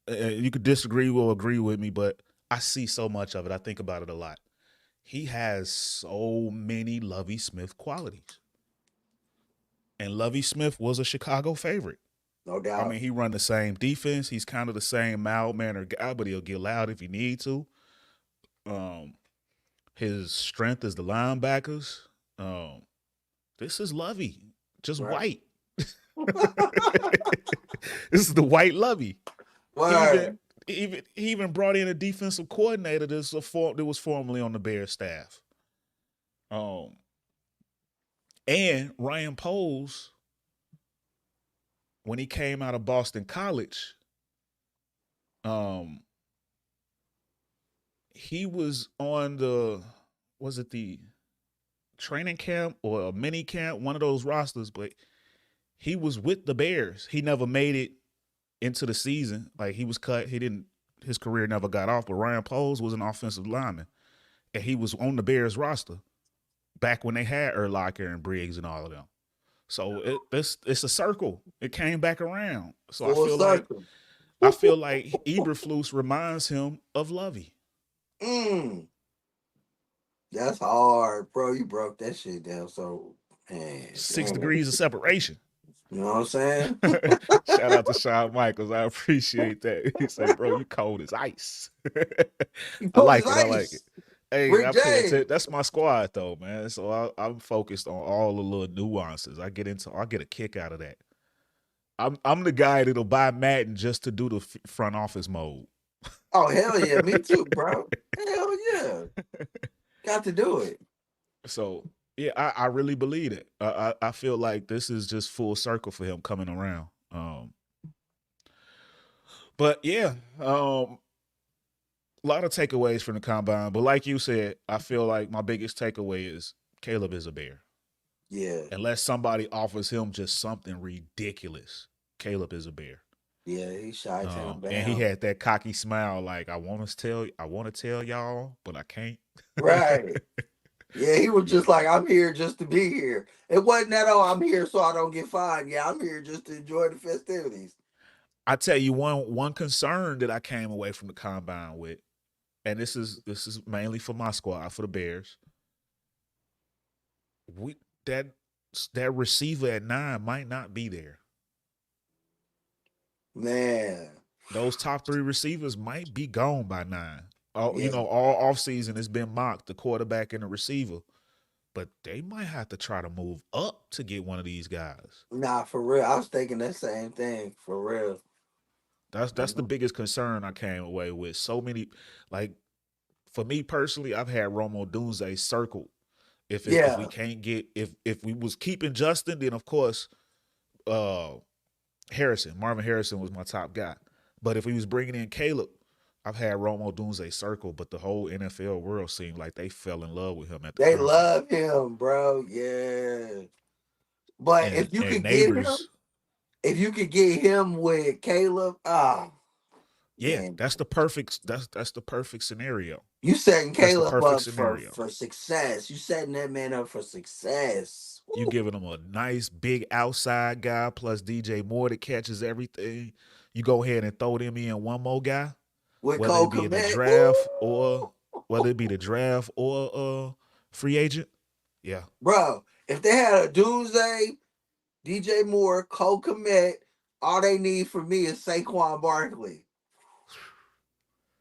you could disagree or agree with me, but I see so much of it. I think about it a lot. He has so many Lovie Smith qualities. And Lovie Smith was a Chicago favorite. No doubt. I mean, he run the same defense. He's kind of the same mild-mannered guy, but he'll get loud if you need to. His strength is the linebackers. This is Lovie, just white. This is the white Lovey. Word. He even brought in a defensive coordinator that was formerly on the Bears staff. And Ryan Poles, when he came out of Boston College, he was on the training camp or a mini camp, one of those rosters, but he was with the Bears. He never made it into the season. Like, he was cut. His career never got off, but Ryan Poles was an offensive lineman, and he was on the Bears roster back when they had Urlacher and Briggs and all of them. So it's a circle. It came back around. So I feel like Eberflus reminds him of Lovey. That's hard, bro. You broke that shit down. So, man, 6 degrees of separation. You know what I'm saying? Shout out to Shawn Michaels. I appreciate that. He said, bro, you cold as ice. I like it. Hey, that's my squad though, man. So I'm focused on all the little nuances. I get a kick out of that. I'm the guy that'll buy Madden just to do the front office mode. Oh, hell yeah. Me too, bro. Hell yeah. Got to do it. So, yeah, I really believe it. I feel like this is just full circle for him coming around. But, yeah, a lot of takeaways from the combine. But like you said, I feel like my biggest takeaway is Caleb is a bear. Yeah. Unless somebody offers him just something ridiculous, Caleb is a bear. Yeah, he shy town bound. And he had that cocky smile, like I want to tell y'all, but I can't. Right. Yeah, he was just like, I'm here just to be here. It wasn't that, oh, I'm here so I don't get fined. Yeah, I'm here just to enjoy the festivities. I tell you one concern that I came away from the combine with, and this is mainly for my squad, for the Bears. That receiver at 9 might not be there. Man, those top 3 receivers might be gone by 9. You know, all offseason it's been mocked, the quarterback and the receiver. But they might have to try to move up to get one of these guys. Nah, for real. I was thinking that same thing, for real. That's the biggest concern I came away with. So many, like, for me personally, I've had Rome Odunze circled. If we can't get, if we was keeping Justin, then of course, Marvin Harrison was my top guy. But if we was bringing in Caleb, I've had Rome Odunze circled, but the whole NFL world seemed like they fell in love with him at the time. They love him, bro. Yeah. But if you could get him with Caleb, yeah, man. That's the perfect scenario. You setting Caleb up for success. You setting that man up for success. You giving him a nice big outside guy plus DJ Moore that catches everything. You go ahead and throw them in one more guy, with whether it be in the draft or free agent. Yeah, bro. If they had a Doomsday, DJ Moore, Cole Kmet, all they need from me is Saquon Barkley.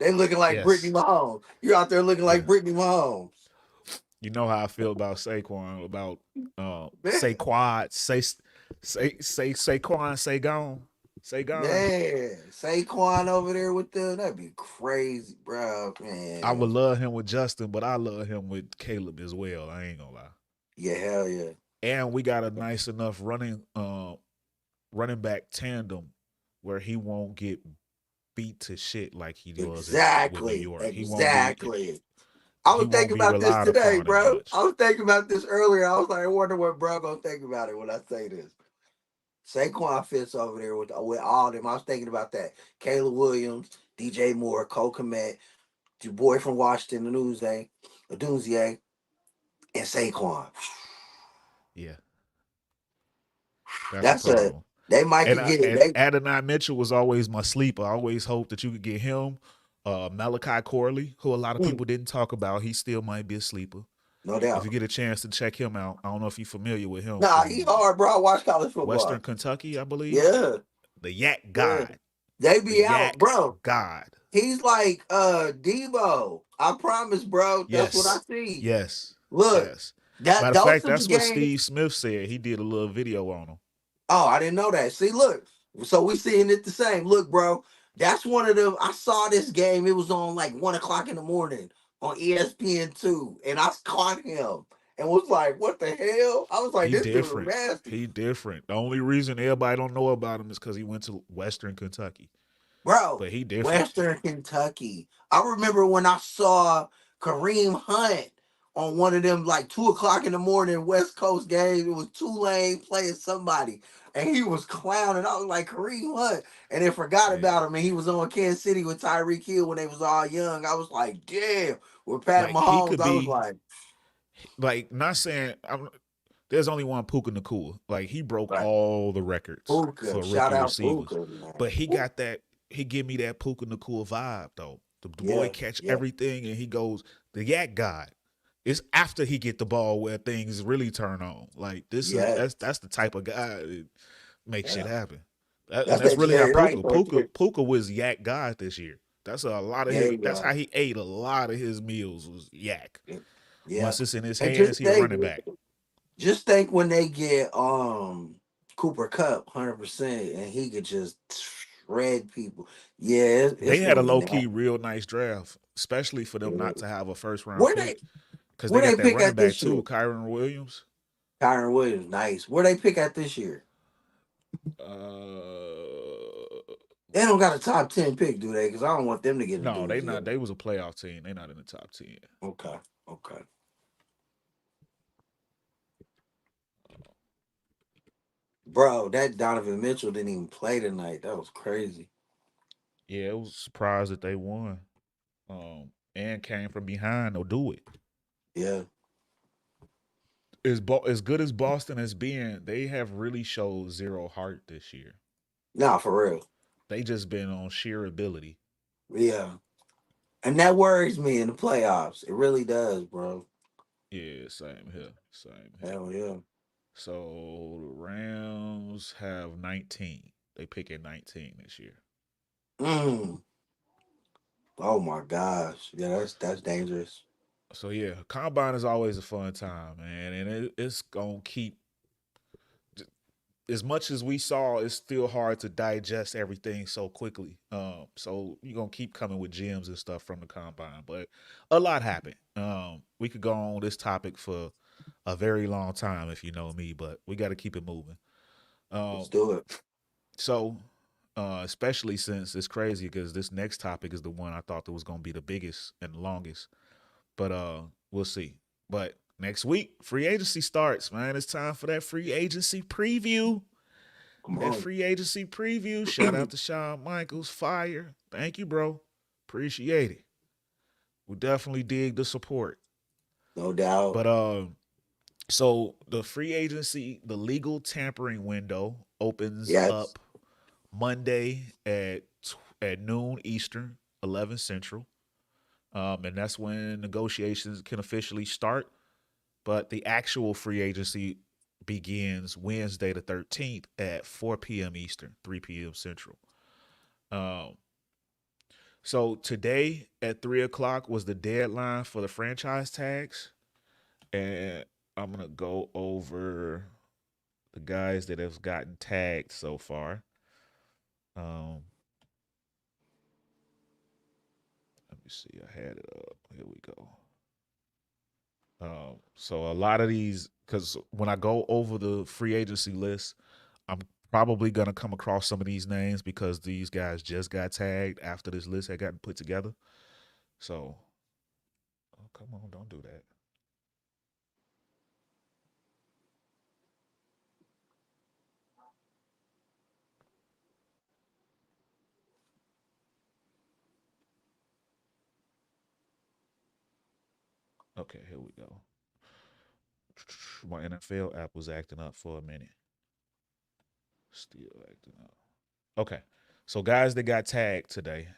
They looking like Brittany Mahomes. You're out there looking like Brittany Mahomes. You know how I feel about Saquon, about Saquon, Saquon, say gone. Man, Saquon over there with them, that'd be crazy, bro. Man, I would love him with Justin, but I love him with Caleb as well. I ain't gonna lie. Yeah, hell yeah. And we got a nice enough running back tandem where he won't get beat to shit like he was with New York. Exactly. I was thinking about this today, bro. I was thinking about this earlier. I was like, I wonder what bro gonna think about it when I say this. Saquon fits over there with all them. I was thinking about that. Caleb Williams, DJ Moore, Cole Kmet, your boy from Washington, Odunze, and Saquon. Yeah. That's it. They might get it. Adonai Mitchell was always my sleeper. I always hoped that you could get him. Malachi Corley, who a lot of people didn't talk about. He still might be a sleeper. No doubt. If you get a chance to check him out, I don't know if you're familiar with him. Nah, he's hard, bro. I watch college football. Western Kentucky, I believe. Yeah. The Yak God. They be out, bro. God. He's like Debo. I promise, bro. That's what I see. Yes. Look. Yes. Matter of fact, that's what Steve Smith said. He did a little video on him. Oh, I didn't know that. See, look. So we seeing it the same. Look, bro. That's one of them. I saw this game. It was on like 1 o'clock in the morning on ESPN2, and I caught him and was like, "What the hell?" I was like, He "This dude is different. nasty." He different. The only reason everybody don't know about him is because he went to Western Kentucky. Bro, But he different. Western Kentucky. I remember when I saw Kareem Hunt on one of them like 2 o'clock in the morning West Coast games. It was Tulane playing somebody, and he was clowning. I was like, Kareem Hunt, and then forgot Yeah. about him. And he was on Kansas City with Tyreek Hill when they was all young. I was like, damn. With Pat Like he Mahomes, could I was be like, like not saying there's only one Puka Nakua. Like he broke right, all the records Puka. for Shout rookie out receivers. Puka, man. But he got that he give me that Puka Nakua vibe though. The boy Yeah, catch yeah, everything and he goes the yak god. It's after he get the ball where things really turn on. Like this is yeah, that's the type of guy that makes shit yeah. happen. And That's that's that really how Jerry Rice Puka right Puka there. Puka was yak god this year. That's a lot of There his. you That's how go. he ate a lot of his meals was yak. Yeah. Once it's in his And hands, he a running back. just think when they get Cooper Cup 100% and he could just shred people. Yeah, They it's had gonna a be low key, nasty. real nice draft, especially for them Yeah. not to have a first round Where pick they because they where got they that pick running at back this too, year? Kyron Williams. Kyron Williams, nice. Where they pick at this year? Uh, They don't got a top 10 pick, do they? Because I don't want them to get a no, they doozy. not. They was a playoff team. They not in the top 10. Okay, okay. Bro, that Donovan Mitchell didn't even play tonight. That was crazy. Yeah, it was surprised that they won. And came from behind. They'll do it. Yeah. As good as Boston has been, they have really showed zero heart this year. Nah, for real. They just been on sheer ability. Yeah. And that worries me in the playoffs. It really does, bro. Yeah, same here. Same here. Hell yeah. So the Rams have 19. They pick at 19 this year. Mm. Oh my gosh. Yeah, that's dangerous. So yeah, combine is always a fun time, man, and it's gonna keep. As much as we saw, it's still hard to digest everything so quickly. So you're gonna keep coming with gems and stuff from the combine, but a lot happened. We could go on this topic for a very long time if you know me, but we got to keep it moving. Let's Um, do it. so especially since it's crazy because this next topic is the one I thought that was gonna be the biggest and the longest, but we'll see. But next week, free agency starts, man. It's time for that free agency preview. Come That on. free agency preview. Shout out to Shawn Michaels. Fire. Thank you, bro. Appreciate it. We definitely dig the support. No doubt. But so the free agency, the legal tampering window opens Yes. up Monday at noon Eastern, 11 Central. And that's when negotiations can officially start. But the actual free agency begins Wednesday the 13th at 4 p.m. Eastern, 3 p.m. Central. Um, so today at 3 o'clock was the deadline for the franchise tags. And I'm going to go over the guys that have gotten tagged so far. Um, let me see. I had it up. Here we go. So a lot of these, because when I go over the free agency list, I'm probably gonna come across some of these names because these guys just got tagged after this list had gotten put together. So, oh, come on, don't do that. Okay, here we go. My NFL app was acting up for a minute. Still acting up. Okay, so guys that got tagged today,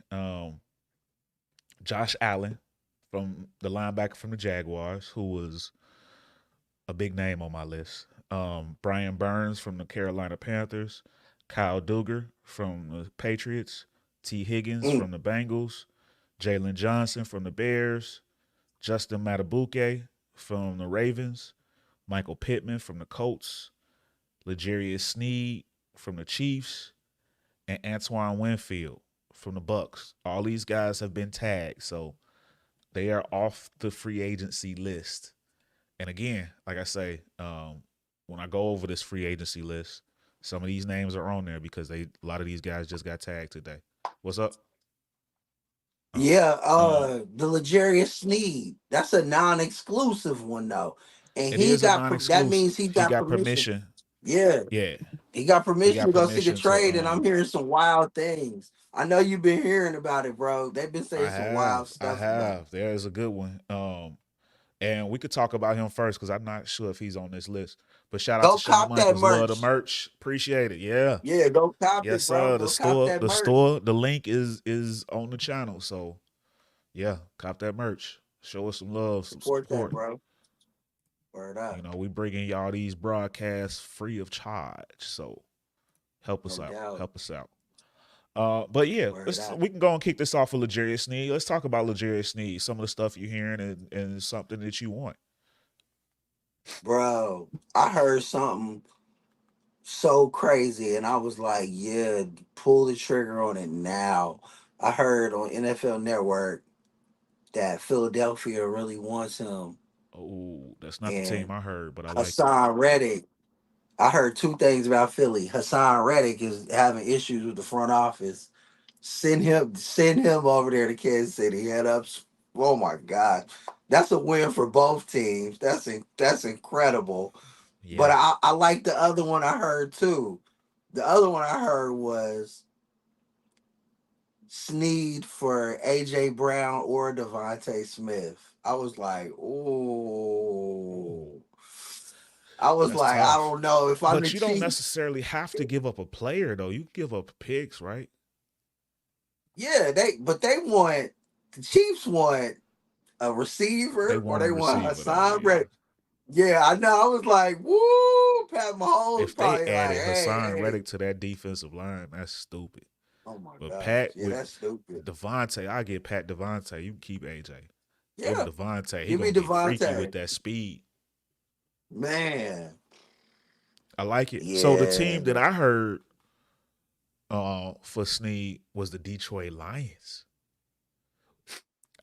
Josh Allen from the linebacker from the Jaguars, who was a big name on my list. Brian Burns from the Carolina Panthers, Kyle Duggar from the Patriots, T. Higgins Mm. from the Bengals, Jalen Johnson from the Bears, Justin Matabuke from the Ravens, Michael Pittman from the Colts, L'Jarius Sneed from the Chiefs, and Antoine Winfield from the Bucks. All these guys have been tagged, so they are off the free agency list. And again, like I say, when I go over this free agency list, some of these names are on there because a lot of these guys just got tagged today. What's up? Oh, Yeah, um, the L'Jarius Sneed. That's a non-exclusive one though, and it is a that non-exclusive. means he He got got permission. permission. Yeah, Yeah, he got he permission got to go seek a permission to. trade, and I'm hearing some wild things. I know you've been hearing about it, bro. They've been saying some wild I stuff about it. have. There is a good one. And we could talk about him first because I'm not sure if he's on this list. But shout out to Go Shawn cop that Michaels. Love the merch. merch. Appreciate it. Yeah. Yeah, go cop Yes, it, bro. sir. Go cop that The merch. store, the link is on the channel. So yeah, cop that merch. Show us some love, some Support that, support. bro. Word You up. know, we bringing y'all these broadcasts free of charge. So help us No out. doubt. Help us out. But yeah, Word up. we can go and kick this off with L'Jarius Sneed. Let's talk about L'Jarius Sneed. Some of the stuff you're hearing and something that you want. Bro, I heard something so crazy, and I was like, yeah, pull the trigger on it now. I heard on NFL Network that Philadelphia really wants him, Oh, that's not the team and I heard, but I like it. Hassan Reddick. I heard two things about Philly. Hassan Reddick is having issues with the front office. Send him over there to Kansas City. Head up. Oh my God, that's a win for both teams. That's incredible. But Yeah, I like the other one I heard too. The other one I heard was Sneed for AJ Brown or Devontae Smith. I was like, ooh, oh. I was that's like, I tough. don't know if I'm the But you don't Chiefs. necessarily have to give up a player though. You give up picks, right? Yeah, they want the Chiefs want a They receiver or want a they want receiver though. Hassan Yeah. Reddick. Yeah, I know. I was like, woo, Pat Mahomes If they probably like, added hey, Hassan hey. Reddick to that defensive line, that's stupid. Oh my But gosh. Pat Yeah, with that's stupid. Devontae, I get Pat Devontae. You can keep AJ. Give him Yeah. Devontae. He Give me gonna get freaky with Devontae. that speed. Man. I like it. So the Yeah. team that I heard for Snead was the Detroit Lions.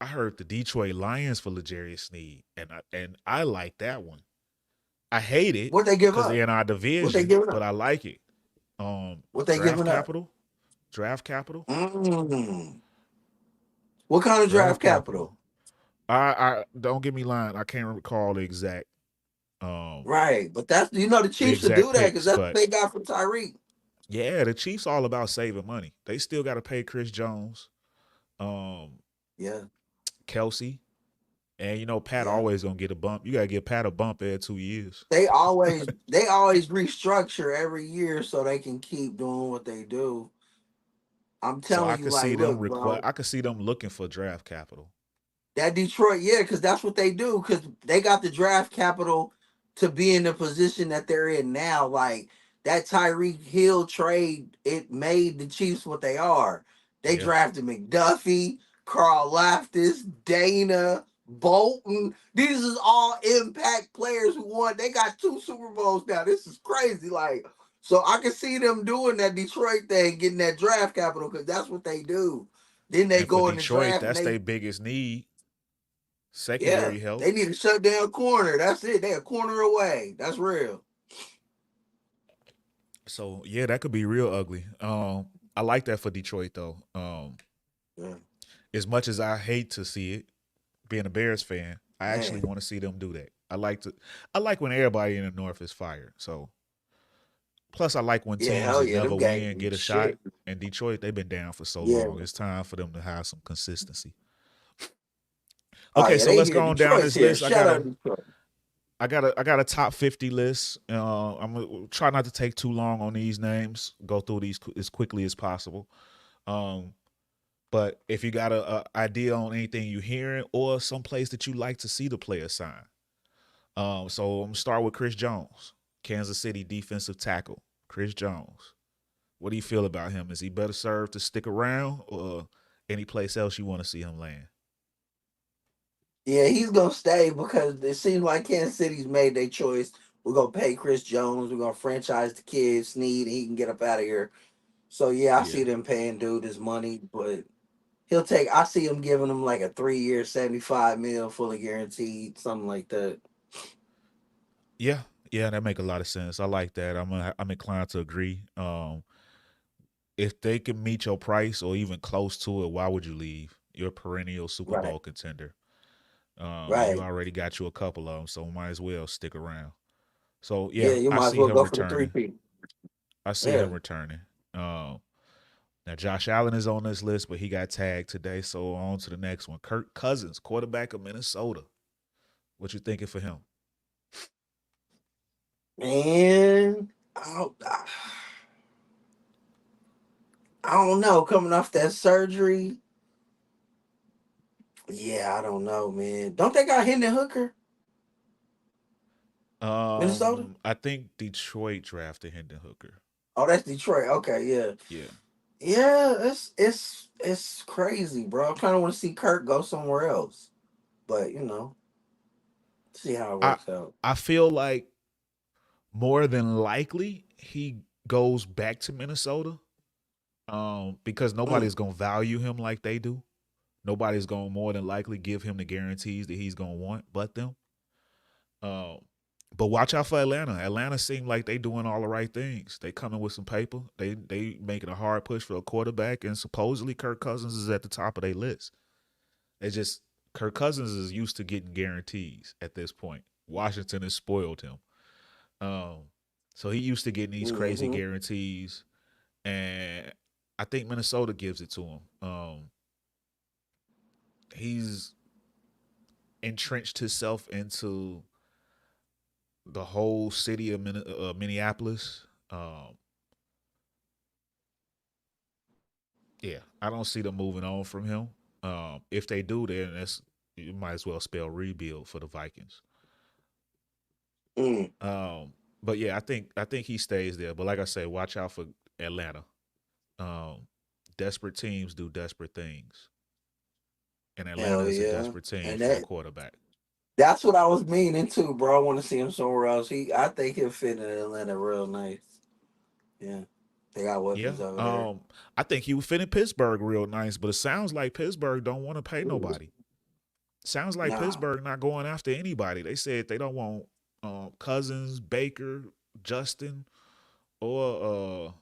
I heard the Detroit Lions for L'Jarius Sneed, and I like that one. I hate it What they give because they're up? in our What they division, giving but up? I like it. What they Draft giving up? capital, draft capital, Mm. What kind of draft draft capital. capital? I don't get me lying. I can't recall um Right. But that's the the Chiefs should do exact that because picks, that's what but they got from Tyreek. yeah, the Chiefs all about saving money. They still got to pay Chris Jones, um, Yeah. Kelsey, and Pat Yeah. always gonna get a bump. You gotta give Pat a bump every 2 years. They always restructure every year so they can keep doing what they do. I'm So I telling you, could like, see them look, request. bro, I could see them looking for draft capital. that Detroit, yeah, because that's what they do. Because they got the draft capital to be in the position that they're in now. Like that Tyreek Hill trade, it made the Chiefs what they are. They Yeah, drafted McDuffie, Carl Laftis, Dana, Bolton. These is all impact players who won. They got 2 Super Bowls now. This is crazy. Like, so I can see them doing that Detroit thing, getting that draft capital because that's what they do. Then they and for go in the Detroit, draft and that's they their biggest need. yeah, Secondary help. they need to shut down corner. That's it. They a corner away. That's real. So yeah, that could be real ugly. I like that for Detroit though. Yeah, As much as I hate to see it, being a Bears fan, I actually man. want to see them do that. I like when everybody in the North is fired. So plus I like when Yeah, teams hell that yeah. never Them guys win be get a shot. shit. And Detroit, they've been down for so Yeah. long. It's time for them to have some consistency. Oh Okay, yeah, so they let's here. go on down Detroit's this here. list. Shut up, Detroit. I got a top 50 list. I'm gonna try not to take too long on these names. Go through these as quickly as possible. Um, but if you got a idea on anything you hearing or some place that you like to see the player sign, so I'm gonna start with Chris Jones, Kansas City defensive tackle. Chris Jones. What do you feel about him? Is he better served to stick around or any place else you want to see him land? Yeah, he's gonna stay because it seems like Kansas City's made their choice We're gonna pay Chris Jones. We're gonna franchise the kid Snead. He can get up out of here. So yeah, I Yeah. see them paying dude his money, but he'll take. I see him giving him like a 3 year, 75 mil, fully guaranteed, something like that. Yeah. Yeah, that make a lot of sense. I like that. I'm inclined to agree. If they can meet your price or even close to it, why would you leave? You're a perennial Super Right, Bowl contender. And you right. already got you a couple of them, so might as well stick around. So Yeah, yeah, you I might as see well him go for the three returning. P. I see Yeah, him returning. Now Josh Allen is on this list, but he got tagged today. So on to the next one. Kirk Cousins, quarterback of Minnesota. What you thinking for him? man. I don't know. Coming off that surgery, yeah, I don't know, man. Don't they got Hendon Hooker, Minnesota? I think Detroit drafted Hendon Hooker. Oh, that's Detroit. Okay, yeah, Yeah. yeah. It's crazy, bro. I kind of want to see Kirk go somewhere else, but see how it I works out. I feel like more than likely he goes back to Minnesota. Because Mm, nobody's gonna value him like they do. Nobody's gonna more than likely give him the guarantees that he's gonna want, but them. Um, but watch out for Atlanta. Atlanta seem like they doing all the right things. They coming with some paper. They making a hard push for a quarterback, and supposedly Kirk Cousins is at the top of their list. It's just Kirk Cousins is used to getting guarantees at this point. Washington has spoiled him. Um, so he used to getting these crazy mm-hmm. guarantees, and I think Minnesota gives it to him. He's entrenched himself into the whole city of Minneapolis. Yeah, I don't see them moving on from him. If they do, then that's you might as well spell rebuild for the Vikings. Mm. Um, but yeah, I think he stays there. But like I say, watch out for Atlanta. Um, desperate teams do desperate things, and Atlanta Hell is a yeah, desperate team and for a quarterback. that's what I was meaning too, bro. I want to see him somewhere else. I think he'll fit in Atlanta real nice. Yeah, they got Yeah. weapons over there. I think he would fit in Pittsburgh real nice, but it sounds like Pittsburgh don't want to pay nobody. Sounds like Nah, Pittsburgh not going after anybody. They said they don't want Cousins, Baker, Justin, or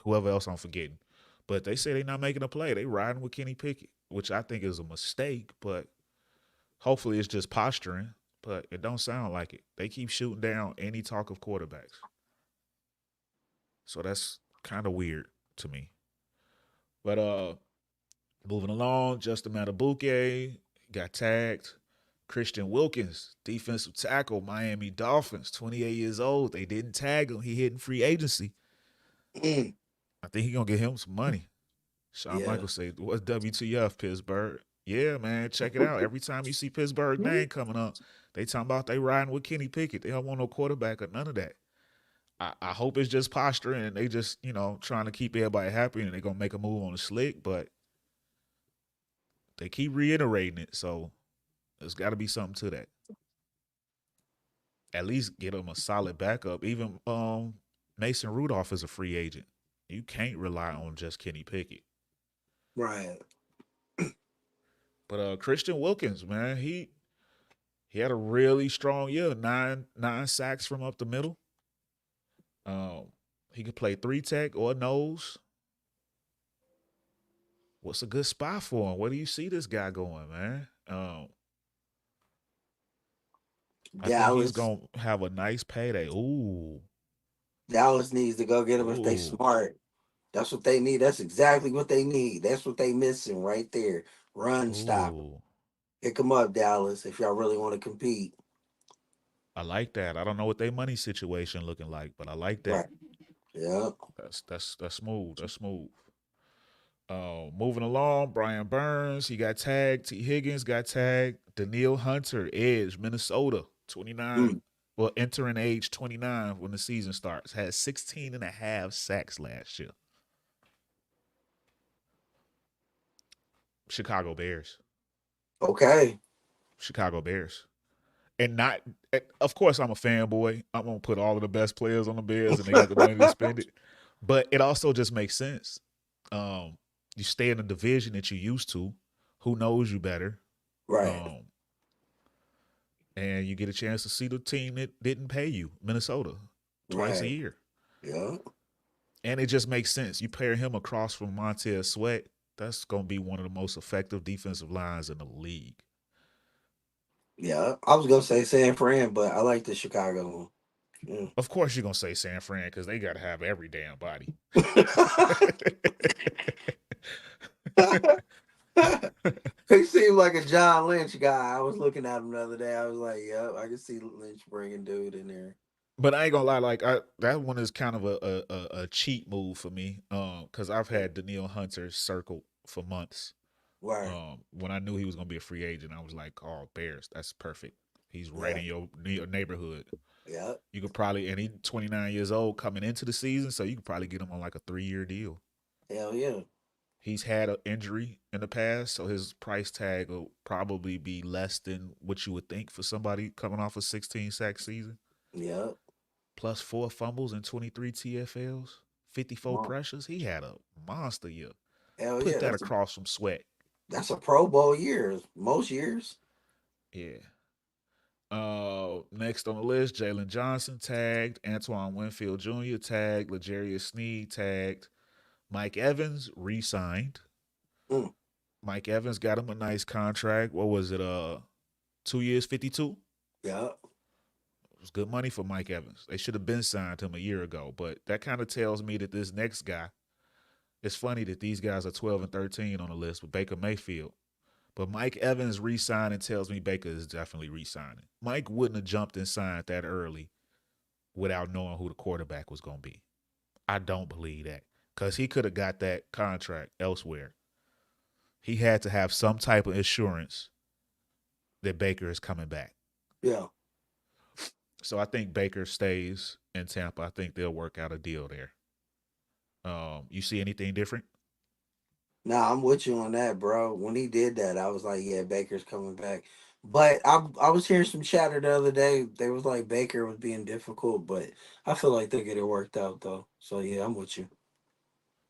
whoever else I'm forgetting. But they say they're not making a play. They riding with Kenny Pickett, which I think is a mistake, but hopefully it's just posturing. But it don't sound like it. They keep shooting down any talk of quarterbacks. So that's kind of weird to me. But moving along, Justin Madubuike got tagged. Christian Wilkins, defensive tackle, Miami Dolphins, 28 years old. They didn't tag him. He hit in free agency. mm, I think he gonna get him some money. Shawn yeah, Michaels say, "What's WTF, Pittsburgh?" Yeah, man, check it out. Every time you see Pittsburgh name coming up, they talking about they riding with Kenny Pickett. They don't want no quarterback or none of that. I hope it's just posturing and they just trying to keep everybody happy and they gonna make a move on the slick, but they keep reiterating it. So there's got to be something to that. At least get him a solid backup. Even Mason Rudolph is a free agent. You can't rely on just Kenny Pickett. right. But Christian Wilkins, man, he had a really strong year. Nine sacks from up the middle. Um, he could play three tech or nose. What's a good spot for him? Where do you see this guy going, man? I think he's Dallas, gonna have a nice payday. Ooh, Dallas needs to go get him if they ooh, smart. That's what they need. That's exactly what they need. That's what they missing right there. Run stopper. ooh. Pick them up, Dallas, if y'all really want to compete. I like that. I don't know what their money situation looking like, but I like that. Right. Yeah. That's smooth. That's smooth. Moving along, Brian Burns, he got tagged. T. Higgins got tagged. Daniil Hunter, Edge, Minnesota, 29. Mm. Well, entering age 29 when the season starts. Had 16 and a half sacks last year. Chicago Bears. Okay. Chicago Bears. and not. Of course, I'm a fanboy. I'm gonna put all of the best players on the Bears, and they got the money to spend it. But it also just makes sense. Um, you stay in a division that you used to. Who knows you better? Right. Um, and you get a chance to see the team that didn't pay you, Minnesota, twice a Right. year. Yeah. And it just makes sense. You pair him across from Montez Sweat, that's going to be one of the most effective defensive lines in the league. Yeah. I was gonna say San Fran, but I like the Chicago one. Of course, you're going to say San Fran because they got to have every damn body. He seemed like a John Lynch guy. I was looking at him the other day. I was like, "Yep, I can see Lynch bringing dude in there." But I ain't gonna lie, like that one is kind of a cheat move for me, because I've had Danielle Hunter circled for months. Right. When I knew he was gonna be a free agent, I was like, "Oh, Bears, that's perfect. He's right Yeah. in your neighborhood. Yeah. You could probably, and he's 29 years old coming into the season, so you could probably get him on like a 3-year deal. Hell yeah. He's had an injury in the past, so his price tag will probably be less than what you would think for somebody coming off a 16 sack season, Yeah. plus 4 fumbles and 23 TFLs, 54 Oh, pressures. He had a monster year. hell Put yeah. that across from Sweat. That's a Pro Bowl year. Most years. Yeah. Next on the list, Jalen Johnson tagged, Antoine Winfield Jr. tagged, L'Jarius Sneed tagged, Mike Evans re-signed. Mm. Mike Evans got him a nice contract. What was it? 2 years, 52. Yeah. It was good money for Mike Evans. They should have been signed him a year ago, but that kind of tells me that this next guy. It's funny that these guys are 12 and 13 on the list with Baker Mayfield. But Mike Evans re-signing tells me Baker is definitely re-signing. Mike wouldn't have jumped and signed that early without knowing who the quarterback was going to be. I don't believe that because he could have got that contract elsewhere. He had to have some type of assurance that Baker is coming back. Yeah. So I think Baker stays in Tampa. I think they'll work out a deal there. You see anything different? Nah, I'm with you on that, bro. When he did that, I was like, yeah, Baker's coming back. But I was hearing some chatter the other day. They was like Baker was being difficult, but I feel like they'll get it worked out though. So yeah, I'm with you.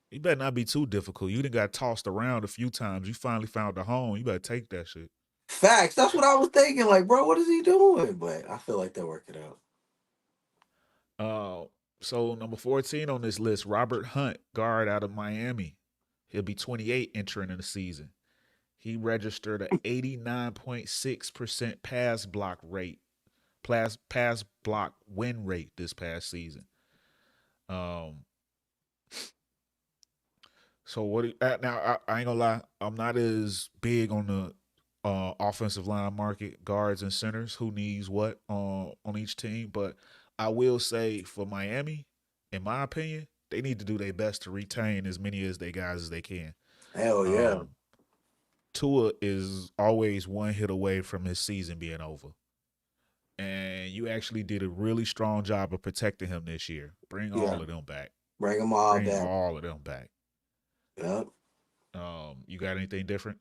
You better not be too difficult. You done got tossed around a few times. You finally found a home. You better take that shit. Facts. That's what I was thinking. Like, bro, what is he doing? But I feel like they'll work it out. Uh, so number 14 on this list, Robert Hunt, guard out of Miami. He'll be 28 entering in the season. He registered an 89.6% pass block rate, pass block win rate this past season. Um, so now I ain't gonna lie, I'm not as big on the offensive line market, guards and centers, who needs what on each team, but I will say for Miami, in my opinion, they need to do their best to retain as many as they guys as they can. Hell yeah. Um, Tua is always one hit away from his season being over. And you actually did a really strong job of protecting him this year. Bring Yeah. all of them back. Bring them all Bring back. all of them back. Yep. You got anything different?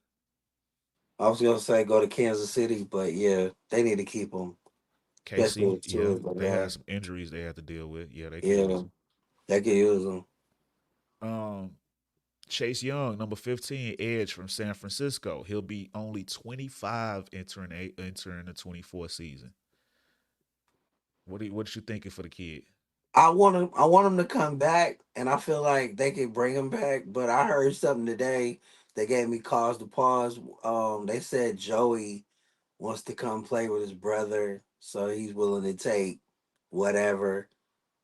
I was gonna say go to Kansas City, but yeah, they need to keep them. Especially KC, with yeah, two, but they had some injuries they had to deal with. Yeah, they could use yeah, them. they can use them. Um, Chase Young, number 15, edge from San Francisco. He'll be only 25 entering the 24 season. What you thinking for the kid? I want him to come back, and I feel like they could bring him back. But I heard something today that gave me cause to pause. They said Joey wants to come play with his brother, so he's willing to take whatever.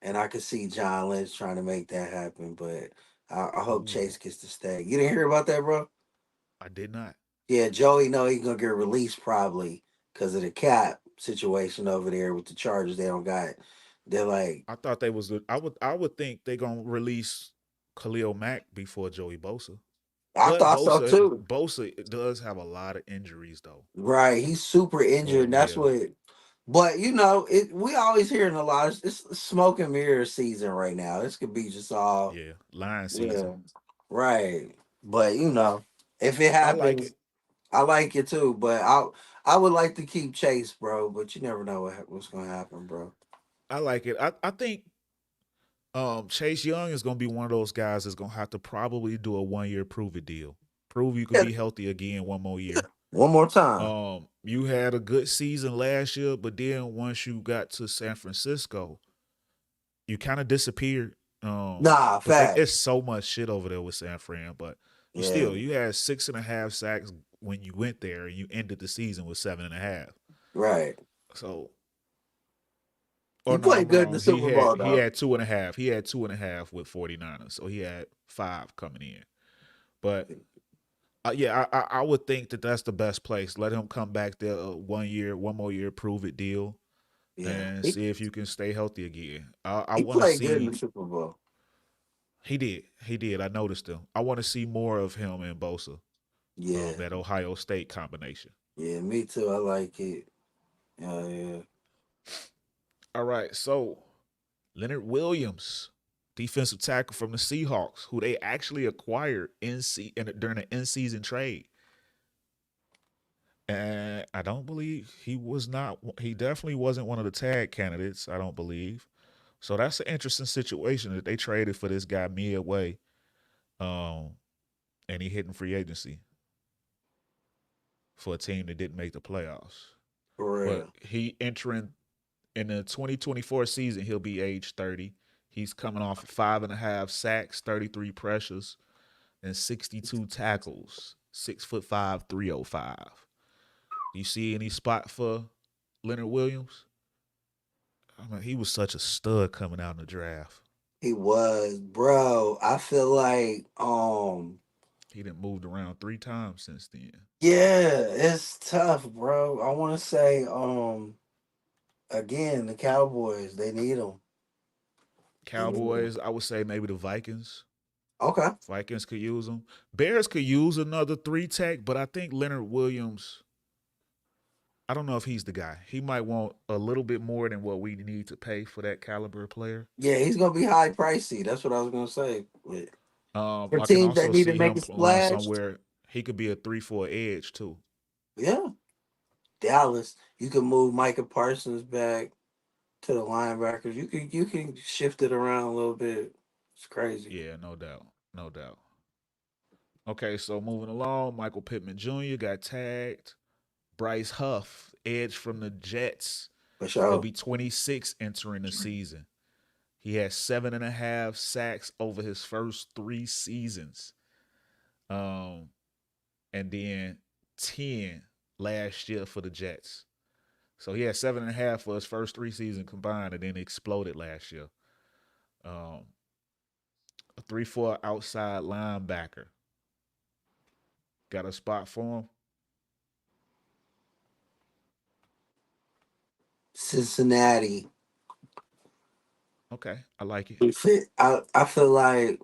And I could see John Lynch trying to make that happen, but I hope Ooh, Chase gets to stay. You didn't hear about that, bro? I did not. Yeah, Joey know he's gonna get released probably because of the cap situation over there with the Chargers. They don't got. They're like, I thought they was. I would think they gonna release Khalil Mack before Joey Bosa. I But thought so too. Bosa does have a lot of injuries though. Right, he's super injured. So And that's yeah, what. But it. We always hearing a lot. It's smoke and mirror season right now. This could be just all. yeah, line season. Yeah, right. But if it I like happens, it. I like it too. But I would like to keep Chase, bro, but you never know what's gonna happen, bro. I like it. I think Chase Young is going to be one of those guys that's going to have to probably do a 1 year prove it deal. Prove you could Yeah, be healthy again one more year. one more time. You had a good season last year, but then once you got to San Francisco, you kind of disappeared. Nah, But it's facts. so much shit over there with San Fran. But Yeah, you had 6.5 sacks when you went there, and you ended the season with 7.5. right. So, He or no, I'm played good in the wrong. He Super had Bowl he though. had 2.5. He had 2.5 with 49ers. So he had 5 coming in. But yeah, I would think that that's the best place. Let him come back there 1 year, one more year, prove it deal, Yeah, and see if you can stay healthy again. I he want to played good in the see. Super Bowl. He did. I noticed him. I want to see more of him and Bosa. Yeah, That Ohio State combination. yeah, me too. I like it. Yeah. All right, so Leonard Williams, defensive tackle from the Seahawks, who they actually acquired during an in-season trade. And I don't believe he was not. He definitely wasn't one of the tag candidates. I don't believe. So that's an interesting situation that they traded for this guy midway, um, and he hitting free agency for a team that didn't make the playoffs. For But real. he entering in the 2024 season, he'll be age 30. He's coming off 5.5 sacks, 33 pressures, and 62 tackles. 6'5", 305. Do you see any spot for Leonard Williams? I mean, he was such a stud coming out in the draft. He was, bro. I feel like, He done moved around 3 times since then. yeah, it's tough, bro. I want to say, again, the Cowboys, they need him. They need him. Cowboys, I would say maybe the Vikings. Okay. Vikings could use him. Bears could use another 3 tech, but I think Leonard Williams, I don't know if he's the guy. He might want a little bit more than what we need to pay for that caliber player. Yeah, he's gonna be high pricey. That's what I was gonna say. For I can teams that also need to see make him a playing splash, somewhere. He could be a 3-4 edge too. yeah, Dallas, you can move Micah Parsons back to the linebackers. You can shift it around a little bit. It's crazy. Yeah, no doubt. No doubt. Okay, so moving along, Michael Pittman Jr. got tagged. Bryce Huff, edge from the Jets. For He'll sure. be 26 entering the season. He has 7.5 sacks over his first 3 seasons. Um, and then 10 last year for the Jets. So he had 7.5 for his first 3 seasons combined, and then exploded last year. Um, a 3-4 outside linebacker. Got a spot for him? Cincinnati. Okay, I like it. I feel like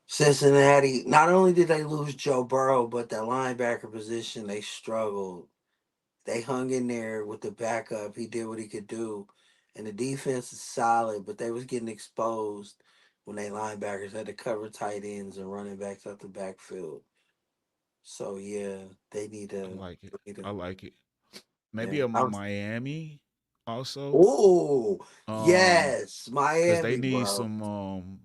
Cincinnati. Not only did they lose Joe Burrow, but that linebacker position they struggled. They hung in there with the backup. He did what he could do, and the defense is solid. But they was getting exposed when they linebackers had to cover tight ends and running backs out the backfield. So yeah, they need I to. like it. Need I to like it. Maybe yeah. a Miami also. Oh Um, yes, because they Miami, need bro. some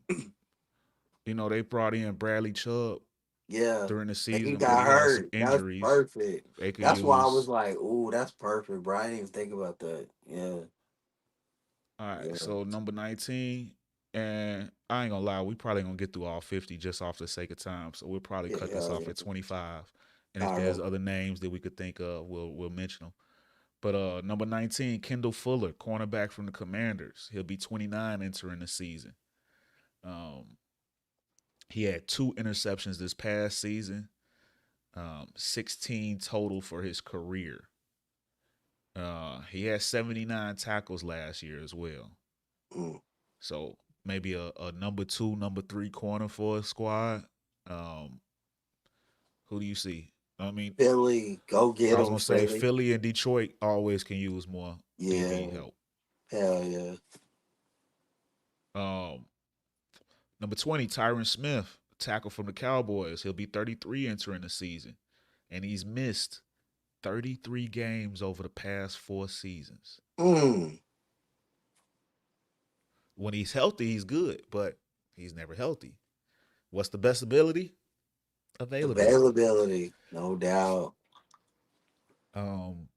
they brought in Bradley Chubb Yeah, during the and he season, but got he had some hurt. That's injuries. perfect. They could That's why I was use. like, "Ooh, that's perfect, bro." I didn't even think about that. Yeah, All right, yeah, so number 19, and I ain't gonna lie, we probably gonna get through all 50 just off the sake of time. So we'll probably yeah, cut this hell off yeah. at 25. And if All there's right. other names that we could think of, we'll mention them. But number 19, Kendall Fuller, cornerback from the Commanders. He'll be 29 entering the season. Um, he had 2 interceptions this past season, 16 total for his career. He had 79 tackles last year as well. Mm. So maybe a number 2, number 3 corner for a squad. Um, who do you see? I mean, Philly, go get I was him, gonna say Philly. Philly and Detroit always can use more DB Yeah, help. hell yeah. Um, Number 20, Tyron Smith, tackle from the Cowboys. He'll be 33 entering the season, and he's missed 33 games over the past 4 seasons. Mm. When he's healthy, he's good, but he's never healthy. What's the best ability? Availability. Availability, no doubt. Um,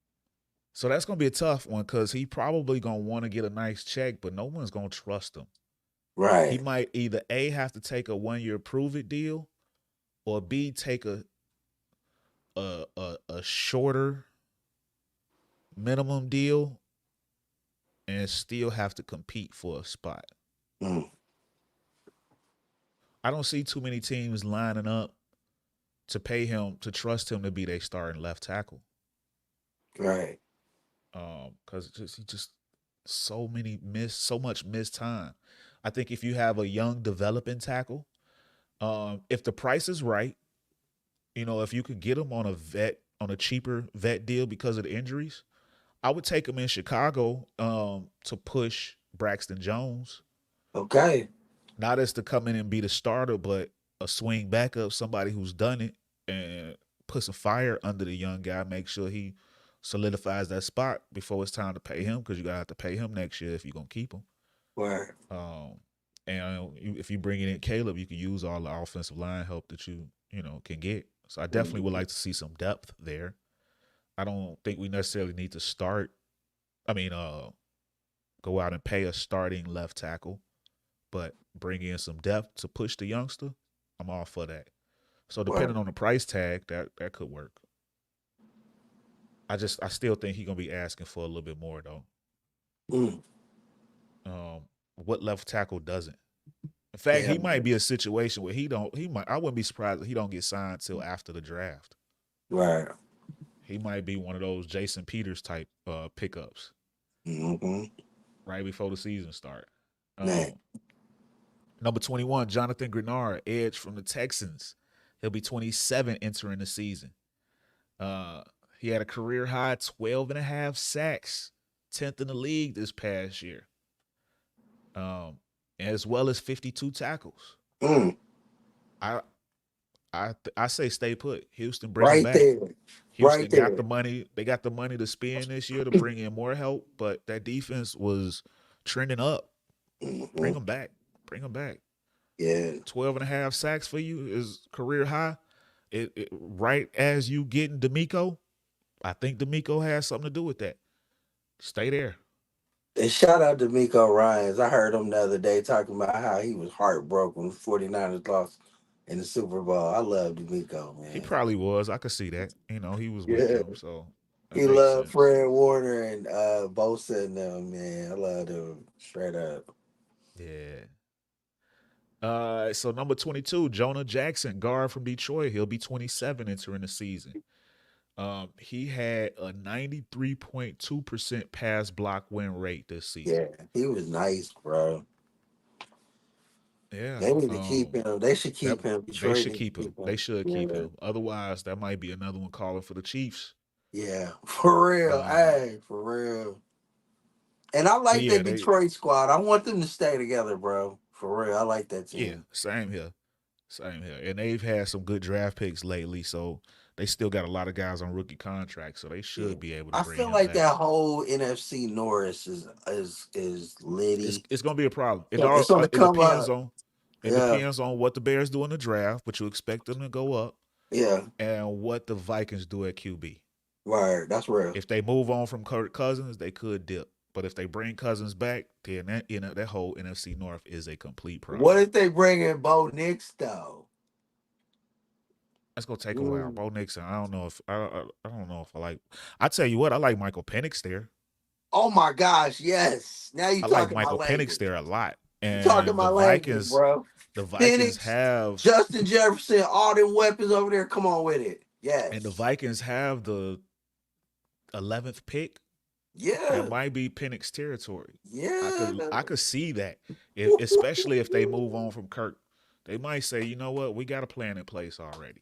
so that's gonna be a tough one because he probably gonna want to get a nice check, but no one's gonna trust him. He Right. might either A have to take a 1 year prove it deal, or B take a shorter minimum deal and still have to compete for a spot. Mm. I don't see too many teams lining up to pay him to trust him to be their starting left tackle. Right. Because he just so much missed time. I think if you have a young developing tackle, if the price is right, if you could get him on a cheaper vet deal because of the injuries, I would take him in Chicago to push Braxton Jones. Okay. Not as to come in and be the starter, but a swing backup, somebody who's done it and put some fire under the young guy, make sure he solidifies that spot before it's time to pay him, because you gotta have to pay him next year if you're gonna keep him. Word. And if you bring in Caleb, you can use all the offensive line help that you can get. So I definitely would like to see some depth there. I don't think we necessarily need to start. I mean, go out and pay a starting left tackle, but bring in some depth to push the youngster. I'm all for that. So Word. depending on the price tag, that could work. I still think he's gonna be asking for a little bit more though. Mm. What left tackle doesn't? In fact, Yeah. he might be a situation where I wouldn't be surprised if he don't get signed till after the draft. Right. He might be one of those Jason Peters type pickups Mm-hmm. right before the season start. Man. Number 21, Jonathan Grenard, edge from the Texans. He'll be 27 entering the season. He had a career high 12 and a half sacks, 10th in the league this past year, as well as 52 tackles. Mm. I I say stay put. Houston, bring him Right back. there. Right Houston got there. the money. They got the money to spend this year to bring in more help, but that defense was trending up. Bring Mm-hmm. him back. Bring him back. Yeah. 12 and a half sacks for you is career high. Right as you getting D'Amico, I think D'Amico has something to do with that. Stay there. And shout out to Miko Ryans. I heard him the other day talking about how he was heartbroken when 49ers lost in the Super Bowl. I love D'Amico, He man. probably was. I could see that. He was with Yeah. them, so that He makes loved sense. Fred Warner and Bosa and them, man. I love them straight up. Yeah. So number 22, Jonah Jackson, guard from Detroit. He'll be 27 entering the season. He had a 93.2% pass block win rate this season. Yeah, he was nice, bro. Yeah. They need to keep him. They should That keep him. they Detroit should need to keep him. keep him. They should keep Yeah. him. Otherwise, that might be another one calling for the Chiefs. Yeah. For real. Um, Hey, for real. And I but like yeah, that Detroit squad. I want them to stay together, bro. For real. I like that yeah, team. same here. Same here. And they've had some good draft picks lately, so they still got a lot of guys on rookie contracts, so they Yeah. should be able to I bring feel him like back. that whole NFC Norris is It's litty. it's gonna be a problem. It's on the It come depends up. on Yeah. what the Bears do in the draft, but you expect them to go up, Yeah. and what the Vikings do at QB. Right. That's real. If they move on from Kirk Cousins, they could dip. But if they bring Cousins back, then that whole NFC North is a complete What problem. if they bring in Bo Nix though? That's gonna take a while. Mm. Bo Nixon, I don't know if I like. I tell you what, I like Michael Penix there. Oh my gosh, yes. Now you I like talking my Michael Penix language. there a lot. You talking And my language, bro. The Vikings Penix, have Justin Jefferson, all them weapons over there. Come on with it. and the Yes. Vikings have the 11th pick. That Yeah. might be Penix territory. Yeah. I could see that, especially if they move on from Kirk. They might say, you know what, we got a plan in place already.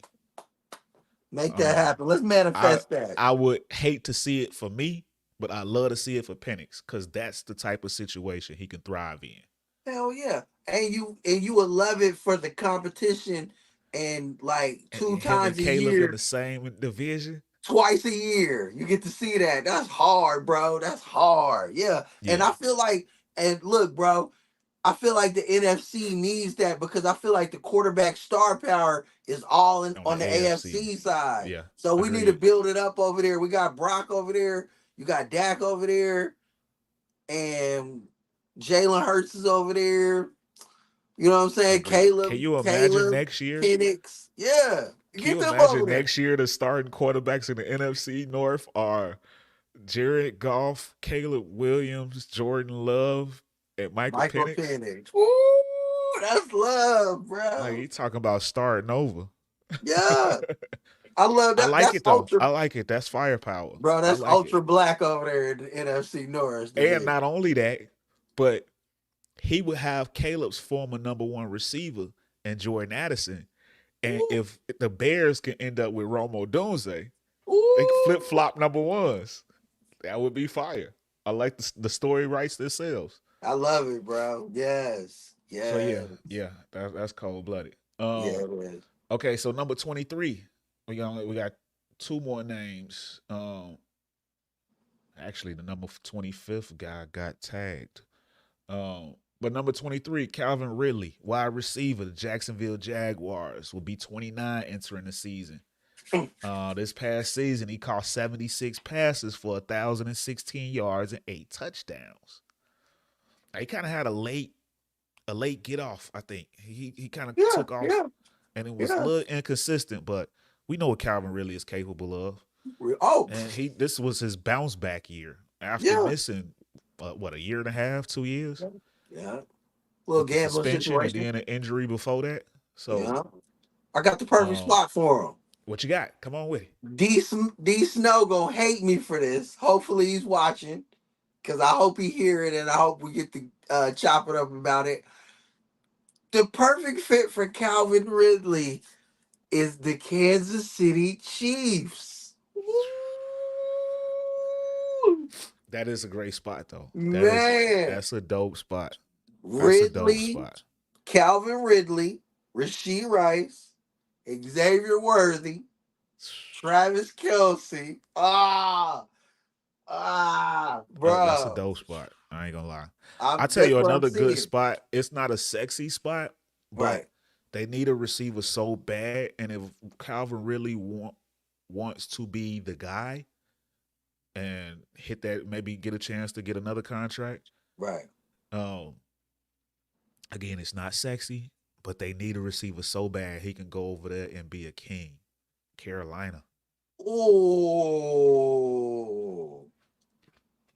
Make that Um, happen. Let's I manifest that. I would hate to see it for me, but I love to see it for Penix because that's the type of situation he can thrive in. Hell yeah. And you would love it for the competition and like two And him and times a Caleb in year. the same division. twice a year. You get to see that. That's hard, bro. That's hard. Yeah. And Yeah, I feel like, and look, bro, I feel like the NFC needs that because I feel like the quarterback star power is all in on the on the AFC. AFC side. Yeah, So we need to agreed. build it up over there. We got Brock over there. You got Dak over there. And Jalen Hurts is over there. You know what I'm saying? Agreed. Can you imagine Caleb, next year? Penix. Yeah. Can Get you them over imagine there. next year the starting quarterbacks in the NFC North are Jared Goff, Caleb Williams, Jordan Love, and Michael Michael Penix? Penix. Woo! That's love, Like, bro. you talking about starting over. Yeah. I love I that. like That's it though. ultra, I like it. That's firepower. bro. I That's like it. ultra black over there in the NFC North And division. not only that, but he would have Caleb's former number one receiver and Jordan Addison. And Ooh, if the Bears can end up with Romo Dunze, they can flip ooh. flop number ones. That would be fire. I like the story writes themselves. I love it, bro. Yes. So yeah, Yes. yeah, that's cold blooded. Yeah, it is. Okay, so number 23, we got two more names. Actually, the number 25th guy got tagged. But number 23, Calvin Ridley, wide receiver, the Jacksonville Jaguars, will be 29 entering the season. This past season, he caught 76 passes for 1,016 yards and 8 touchdowns. He kind of had a late get off. I think he kind of Yeah, took off, yeah, and it was a yeah. little inconsistent. But we know what Calvin really is capable of, Oh, and this was his bounce back year after yeah. missing a year and a half, 2 years Yeah. Little with the gambling suspension and situation. then an injury before that. So, Yeah. I got the perfect um, spot for him. what you got? Come on with it. D Snow gonna hate me for this. Hopefully he's watching. Cause I hope he hear it and I hope we get to chop it up about it. The perfect fit for Calvin Ridley is the Kansas City Chiefs. Woo! That is a great spot though. Man, That's a dope spot. That's a dope Ridley, spot. Calvin Ridley, Rasheed Rice, Xavier Worthy, Travis Kelsey. That's a Bro. dope spot. I ain't gonna lie. I tell That's you what I'm another good seeing. spot. It's not a sexy spot, but Right. they need a receiver so bad. And if Calvin really wants to be the guy and hit that, maybe get a chance to get another contract. Right. Um, Again, it's not sexy, but they need a receiver so bad he can go over there and be a king. Carolina. Oh,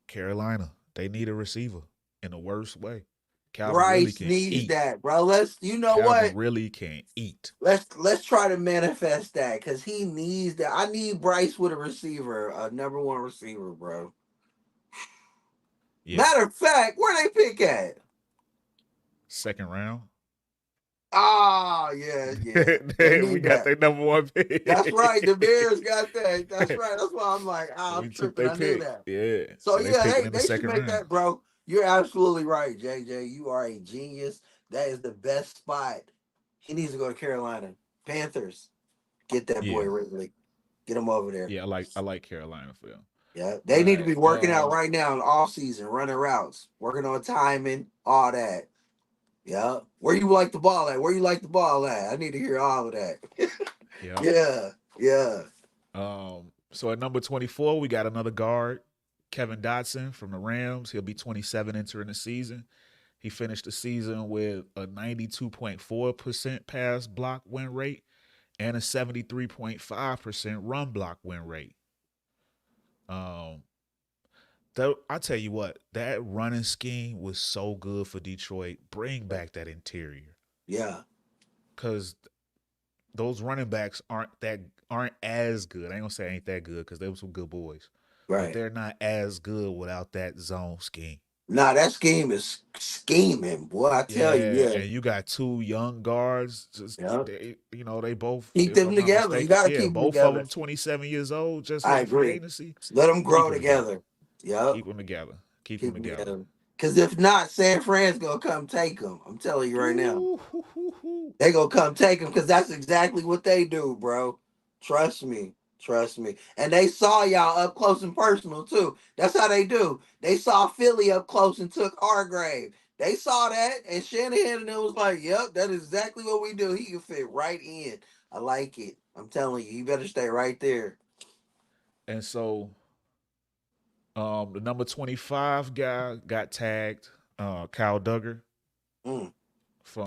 Carolina. They need a receiver in the worst way. Calvin really Bryce can needs eat. that, bro. You know Calvin what? really can eat. Let's try to manifest that because he needs that. I need Bryce with a receiver, a number one receiver, bro. Yeah. Matter of fact, where they pick at? Second round. Ah, yeah, yeah. They We need got that. their number one pick. That's right. The Bears got that. That's right. That's why I'm like, I'm We took tripping. their I knew pick. that. Yeah. So So they yeah, picking they in the they should second make round. that, bro. You're absolutely right, JJ. You are a genius. That is the best spot. He needs to go to Carolina Panthers. Get that boy Yeah. Ridley. Get him over there. Yeah, I like Carolina for them. Yeah, All they need to right. be working out right now in off season, running routes, working on timing, all that. Yeah, where you like the ball at? Where you like the ball at? I need to hear all of that. Yeah. Yeah, yeah. So at number 24, we got another guard, Kevin Dotson from the Rams. He'll be 27 entering the season. He finished the season with a 92.4% pass block win rate and a 73.5% run block win rate. Um, though I tell you what, that running scheme was so good for Detroit. Bring back that interior Yeah, because those running backs aren't as good. I ain't gonna say ain't that good because they were some good boys, but right. they're not as good without that zone scheme. Nah, that scheme is scheming, boy. I tell you, Yeah, yeah, and you got two young guards. Just yeah. they both, Keep if them I'm not together. You mistaken, got to yeah, keep them both of together. them 27 years old, just I hitting free agree. agency. Let them Keep grow them together. together. Yep. Keep them together. Keep them Keep them together. together. Because if not, San Fran's gonna come take them. I'm telling you right now. Ooh, hoo. They gonna come take them because that's exactly what they do, bro. Trust me. Trust me. And they saw y'all up close and personal too. That's how they do. They saw Philly up close and took Hargrave. They saw that, and Shanahan and it was like, "Yep, that is exactly what we do. He can fit right in. I like it. I'm telling you, you better stay right there." And so the number 25 guy got tagged, Kyle Duggar Mm,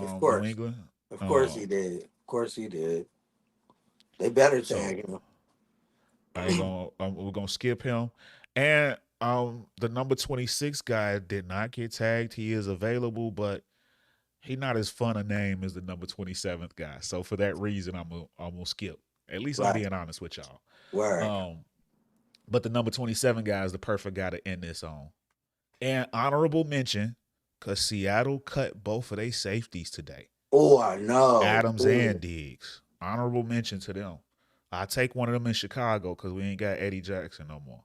of from New course, England. of course he Um, did. Of course he did. They better so tag him. I ain't gonna we're gonna skip him. And the number 26 guy did not get tagged. He is available, but he not as fun a name as the number 27th guy. So for that reason, I'm gonna skip. At least I'm Right. being honest with y'all. Word. But the number 27 guy is the perfect guy to end this on. And honorable mention, because Seattle cut both of their safeties today. Oh, I know. Adams and Ooh. Diggs. Honorable mention to them. I take one of them in Chicago because we ain't got Eddie Jackson no more.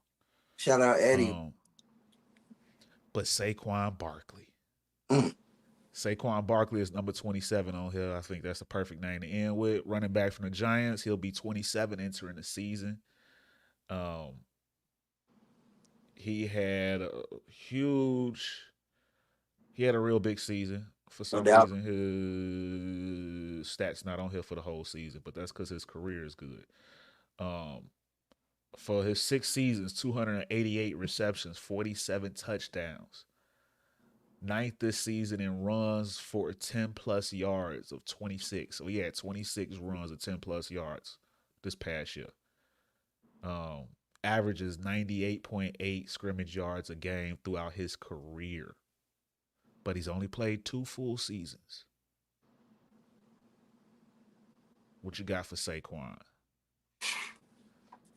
Shout out Eddie. Um, but Saquon Barkley. Mm. Saquon Barkley is number 27 on here. I think that's the perfect name to end with. Running back from the Giants. He'll be 27 entering the season. He had a real big season. For No some doubt. reason, his stats not on here for the whole season, but that's because his career is good. Um, for his 6 seasons, 288 receptions, 47 touchdowns. Ninth this season in runs for 10 plus yards of 26. So he had 26 runs of 10 plus yards this past year. Um, Averages 98.8 scrimmage yards a game throughout his career. But he's only played 2 full seasons. What you got for Saquon?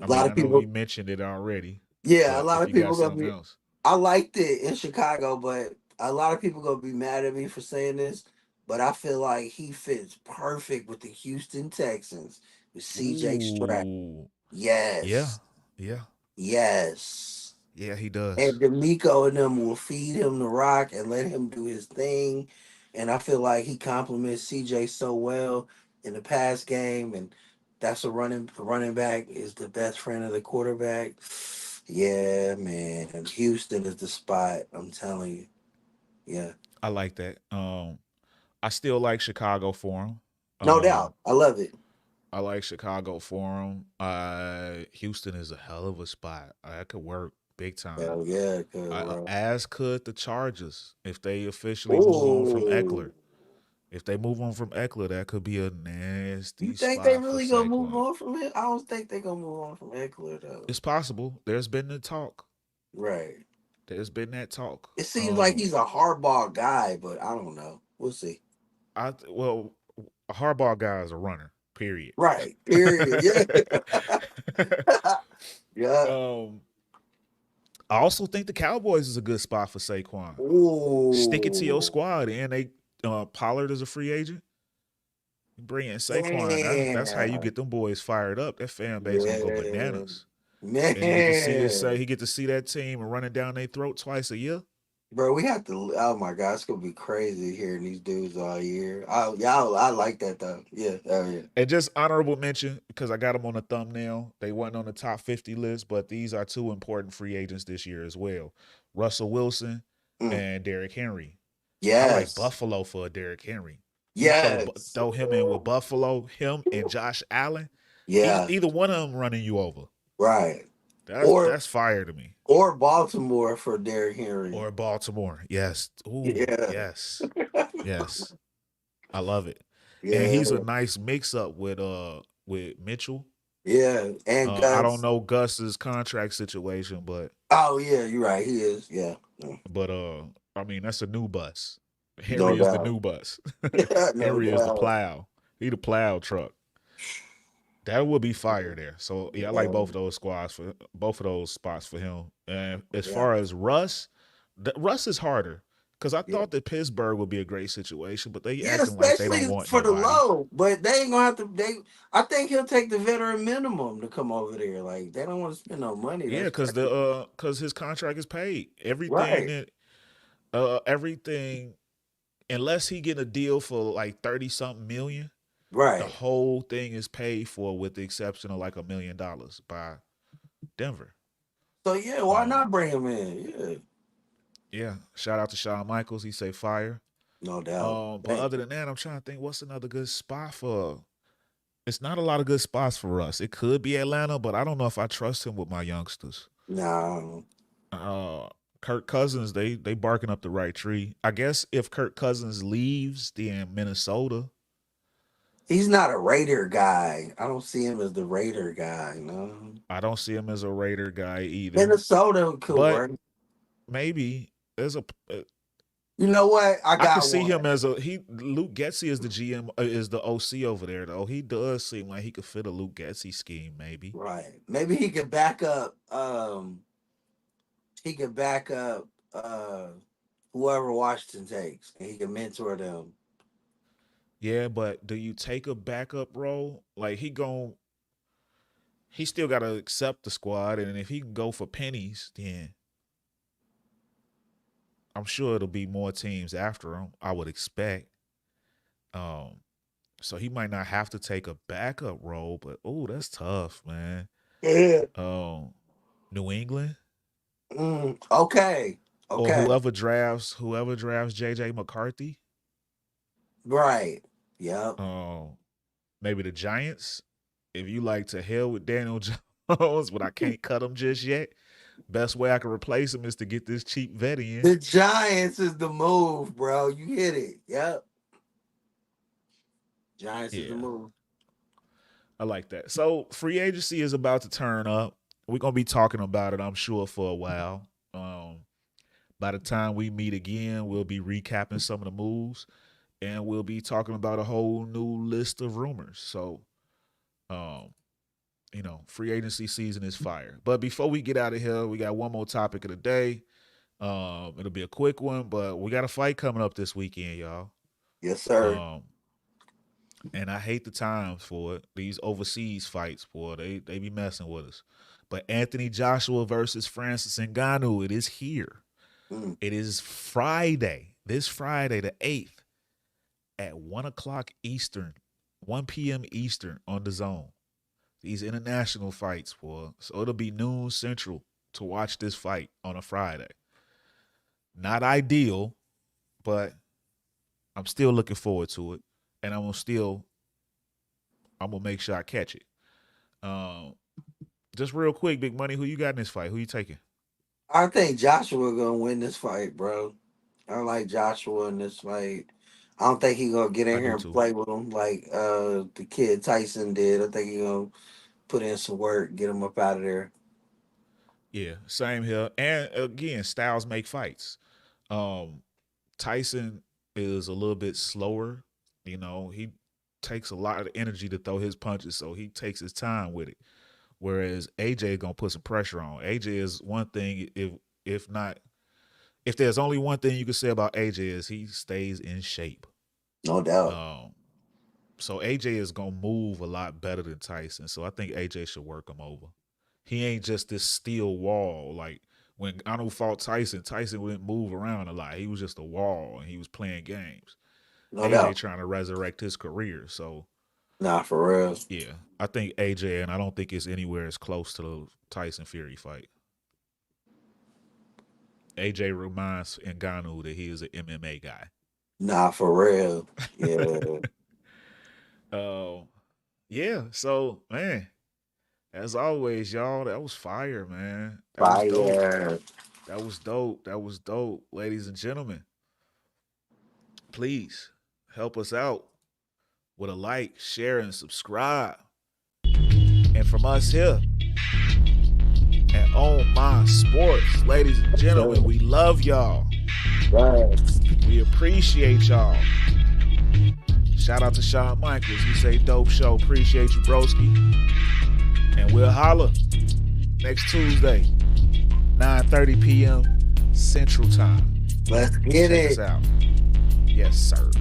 A I lot mean, of I know we people. mentioned it already, Yeah, a but lot if of you got people gonna something be. else, I liked it in Chicago, but a lot of people gonna be mad at me for saying this. But I feel like he fits perfect with the Houston Texans with C.J. Stroud. ooh, yeah, Yes, yeah, yes. yeah, he does. And D'Amico and them will feed him the rock and let him do his thing. And I feel like he compliments CJ so well in the pass game, and that's a running back is the best friend of the quarterback. Yeah, man. Houston is the spot. I'm telling you. Yeah. I like that. I still like Chicago for him. No doubt. I love it. I like Chicago for him. Houston is a hell of a spot. That could work big time. Hell yeah, good, bro. As could the Chargers if they officially move on from Ooh. Eckler. If they move on from Eckler, that could be a You nasty think they spot for really gonna move Saquon. on from it? I don't think they gonna move on from Eckler though. It's possible. There's been the talk. Right. There's been that talk. It seems like he's a hardball guy, but I don't know. We'll see. Well, a hardball guy is a runner. Period. Right. Period. Yeah. Yeah. um, I also think the Cowboys is a good spot for Saquon. Stick it to your Ooh. squad, and they Pollard is a free agent. Bring in Saquon. That's how you Man. get them boys fired up. That fan base gonna go Yeah. bananas. And you get to see this. Man. He get to see that team and running down their throat twice a year. Bro, we have to. Oh my God, it's gonna be crazy hearing these dudes all year. Y'all, I like that though. Yeah, oh yeah. And just honorable mention because I got them on the thumbnail. They weren't on the top 50 list, but these are 2 important free agents this year as well: Russell Wilson Mm. and Derrick Henry. I like Yes, Buffalo for a Derrick Henry. You yes, throw him in with Buffalo, him and Josh Allen. yeah, Either one of them running you over. right. Or That's fire to me. or Baltimore for Derrick Henry. Or Baltimore. Yes. Ooh, Yeah, yes. Yes. I love it. And yeah, he's a nice mix up with Mitchell. yeah. And I don't Gus. know Gus's contract situation, Oh yeah, you're right. He is. Yeah, but I mean that's a new bus. no Henry is the doubt. new bus. No Henry is the doubt. plow. He the plow truck. That would be fire there. So yeah, I like Yeah, both of those squads for both of those spots for him. And as yeah, far as Russ, Russ is harder because I yeah. thought that Pittsburgh would be a great situation, but they Yeah, acting like they don't especially want for the nobody. low. But they ain't gonna have to. I think he'll take the veteran minimum to come over there. Like they don't want to spend no money. Yeah, That's because crazy. his contract is paid. Right. Everything unless he get a deal for like 30 something million, The Right. whole thing is paid for with the exception of like $1 million by Denver. So yeah, why Um, not bring him in? Yeah, yeah. Shout out to Shawn Michaels. He say fire. no doubt. But Hey, other than that, I'm trying to think what's another good spot for. It's not a lot of good spots for us. It could be Atlanta, but I don't know if I trust him with my youngsters. nah, Uh, Kirk Cousins, they barking up the right tree. I guess if Kirk Cousins leaves, then Minnesota. he's not a Raider guy. I don't see him as the Raider guy. No, I don't see him as a Raider guy either. Minnesota could But work. maybe there's a. You know what? I I could got see one. him as a he. Luke Getzey is the GM, is the OC over there though. He does seem like he could fit a Luke Getzey scheme, maybe. Right. Maybe he could back up. He could back up whoever Washington takes, and he can mentor them. Yeah, but do you take a backup role? Like he still got to accept the squad, and if he can go for pennies, then I'm sure it'll be more teams after him. I would expect. Um, so he might not have to take a backup role, but oh, that's tough, man. Yeah. New England Okay. or Okay. whoever drafts JJ McCarthy. Right. Yep. Maybe the Giants. If you like to hell with Daniel Jones, but I can't cut him just yet. Best way I can replace him is to get this cheap vet in. The Giants is the move, bro. You hit it. Yep. Giants is the Yeah, move. I like that. So free agency is about to turn up. We're gonna be talking about it, I'm sure, for a while. By the time we meet again, we'll be recapping some of the moves, and we'll be talking about a whole new list of rumors. So, um, free agency season is fire. But before we get out of here, we got one more topic of the day. It'll be a quick one, but we got a fight coming up this weekend, y'all. Yes, sir. Um, and I hate the times for it. These overseas fights, boy, they be messing with us. But Anthony Joshua versus Francis Ngannou, it is here. Mm. It is Friday, this Friday, the 8th, at 1 o'clock Eastern, 1 p.m. Eastern on the Zone. These international fights, boy. So it'll be noon Central to watch this fight on a Friday. Not ideal, but I'm still looking forward to it. And I'm gonna make sure I catch it. Just real quick, Big Money, who you got in this fight? Who you taking? I think Joshua gonna win this fight, bro. I like Joshua in this fight. I don't think he gonna get in I do here and too. play with him like the kid Tyson did. I think he gonna put in some work, get him up out of there. Yeah, same here. And again, styles make fights. Tyson is a little bit slower. He takes a lot of energy to throw his punches, so he takes his time with it. Whereas AJ gonna put some pressure on. AJ is one thing. If there's only one thing you could say about AJ is he stays in shape. No doubt. So AJ is gonna move a lot better than Tyson. So I think AJ should work him over. He ain't just this steel wall. Like when Arnold fought Tyson, Tyson wouldn't move around a lot. He was just a wall and he was playing games. No AJ doubt. trying to resurrect his career. So Nah, for real. yeah, I think AJ, and I don't think it's anywhere as close to the Tyson Fury fight. AJ reminds Ngannou that he is an MMA guy. Nah, for real. Yeah. Yeah. So man, as always, y'all, that was fire, man. That was dope. Fire. That was dope. That was dope, ladies and gentlemen. Please help us out with a like, share, and subscribe. And from us here at On My Sports, ladies and gentlemen, we love y'all. Right. We appreciate y'all. Shout out to Shawn Michaels. He say dope show. Appreciate you, broski. And we'll holla next Tuesday, 9:30 p.m. Central Time. Let's get Check it. us out. Yes, sir.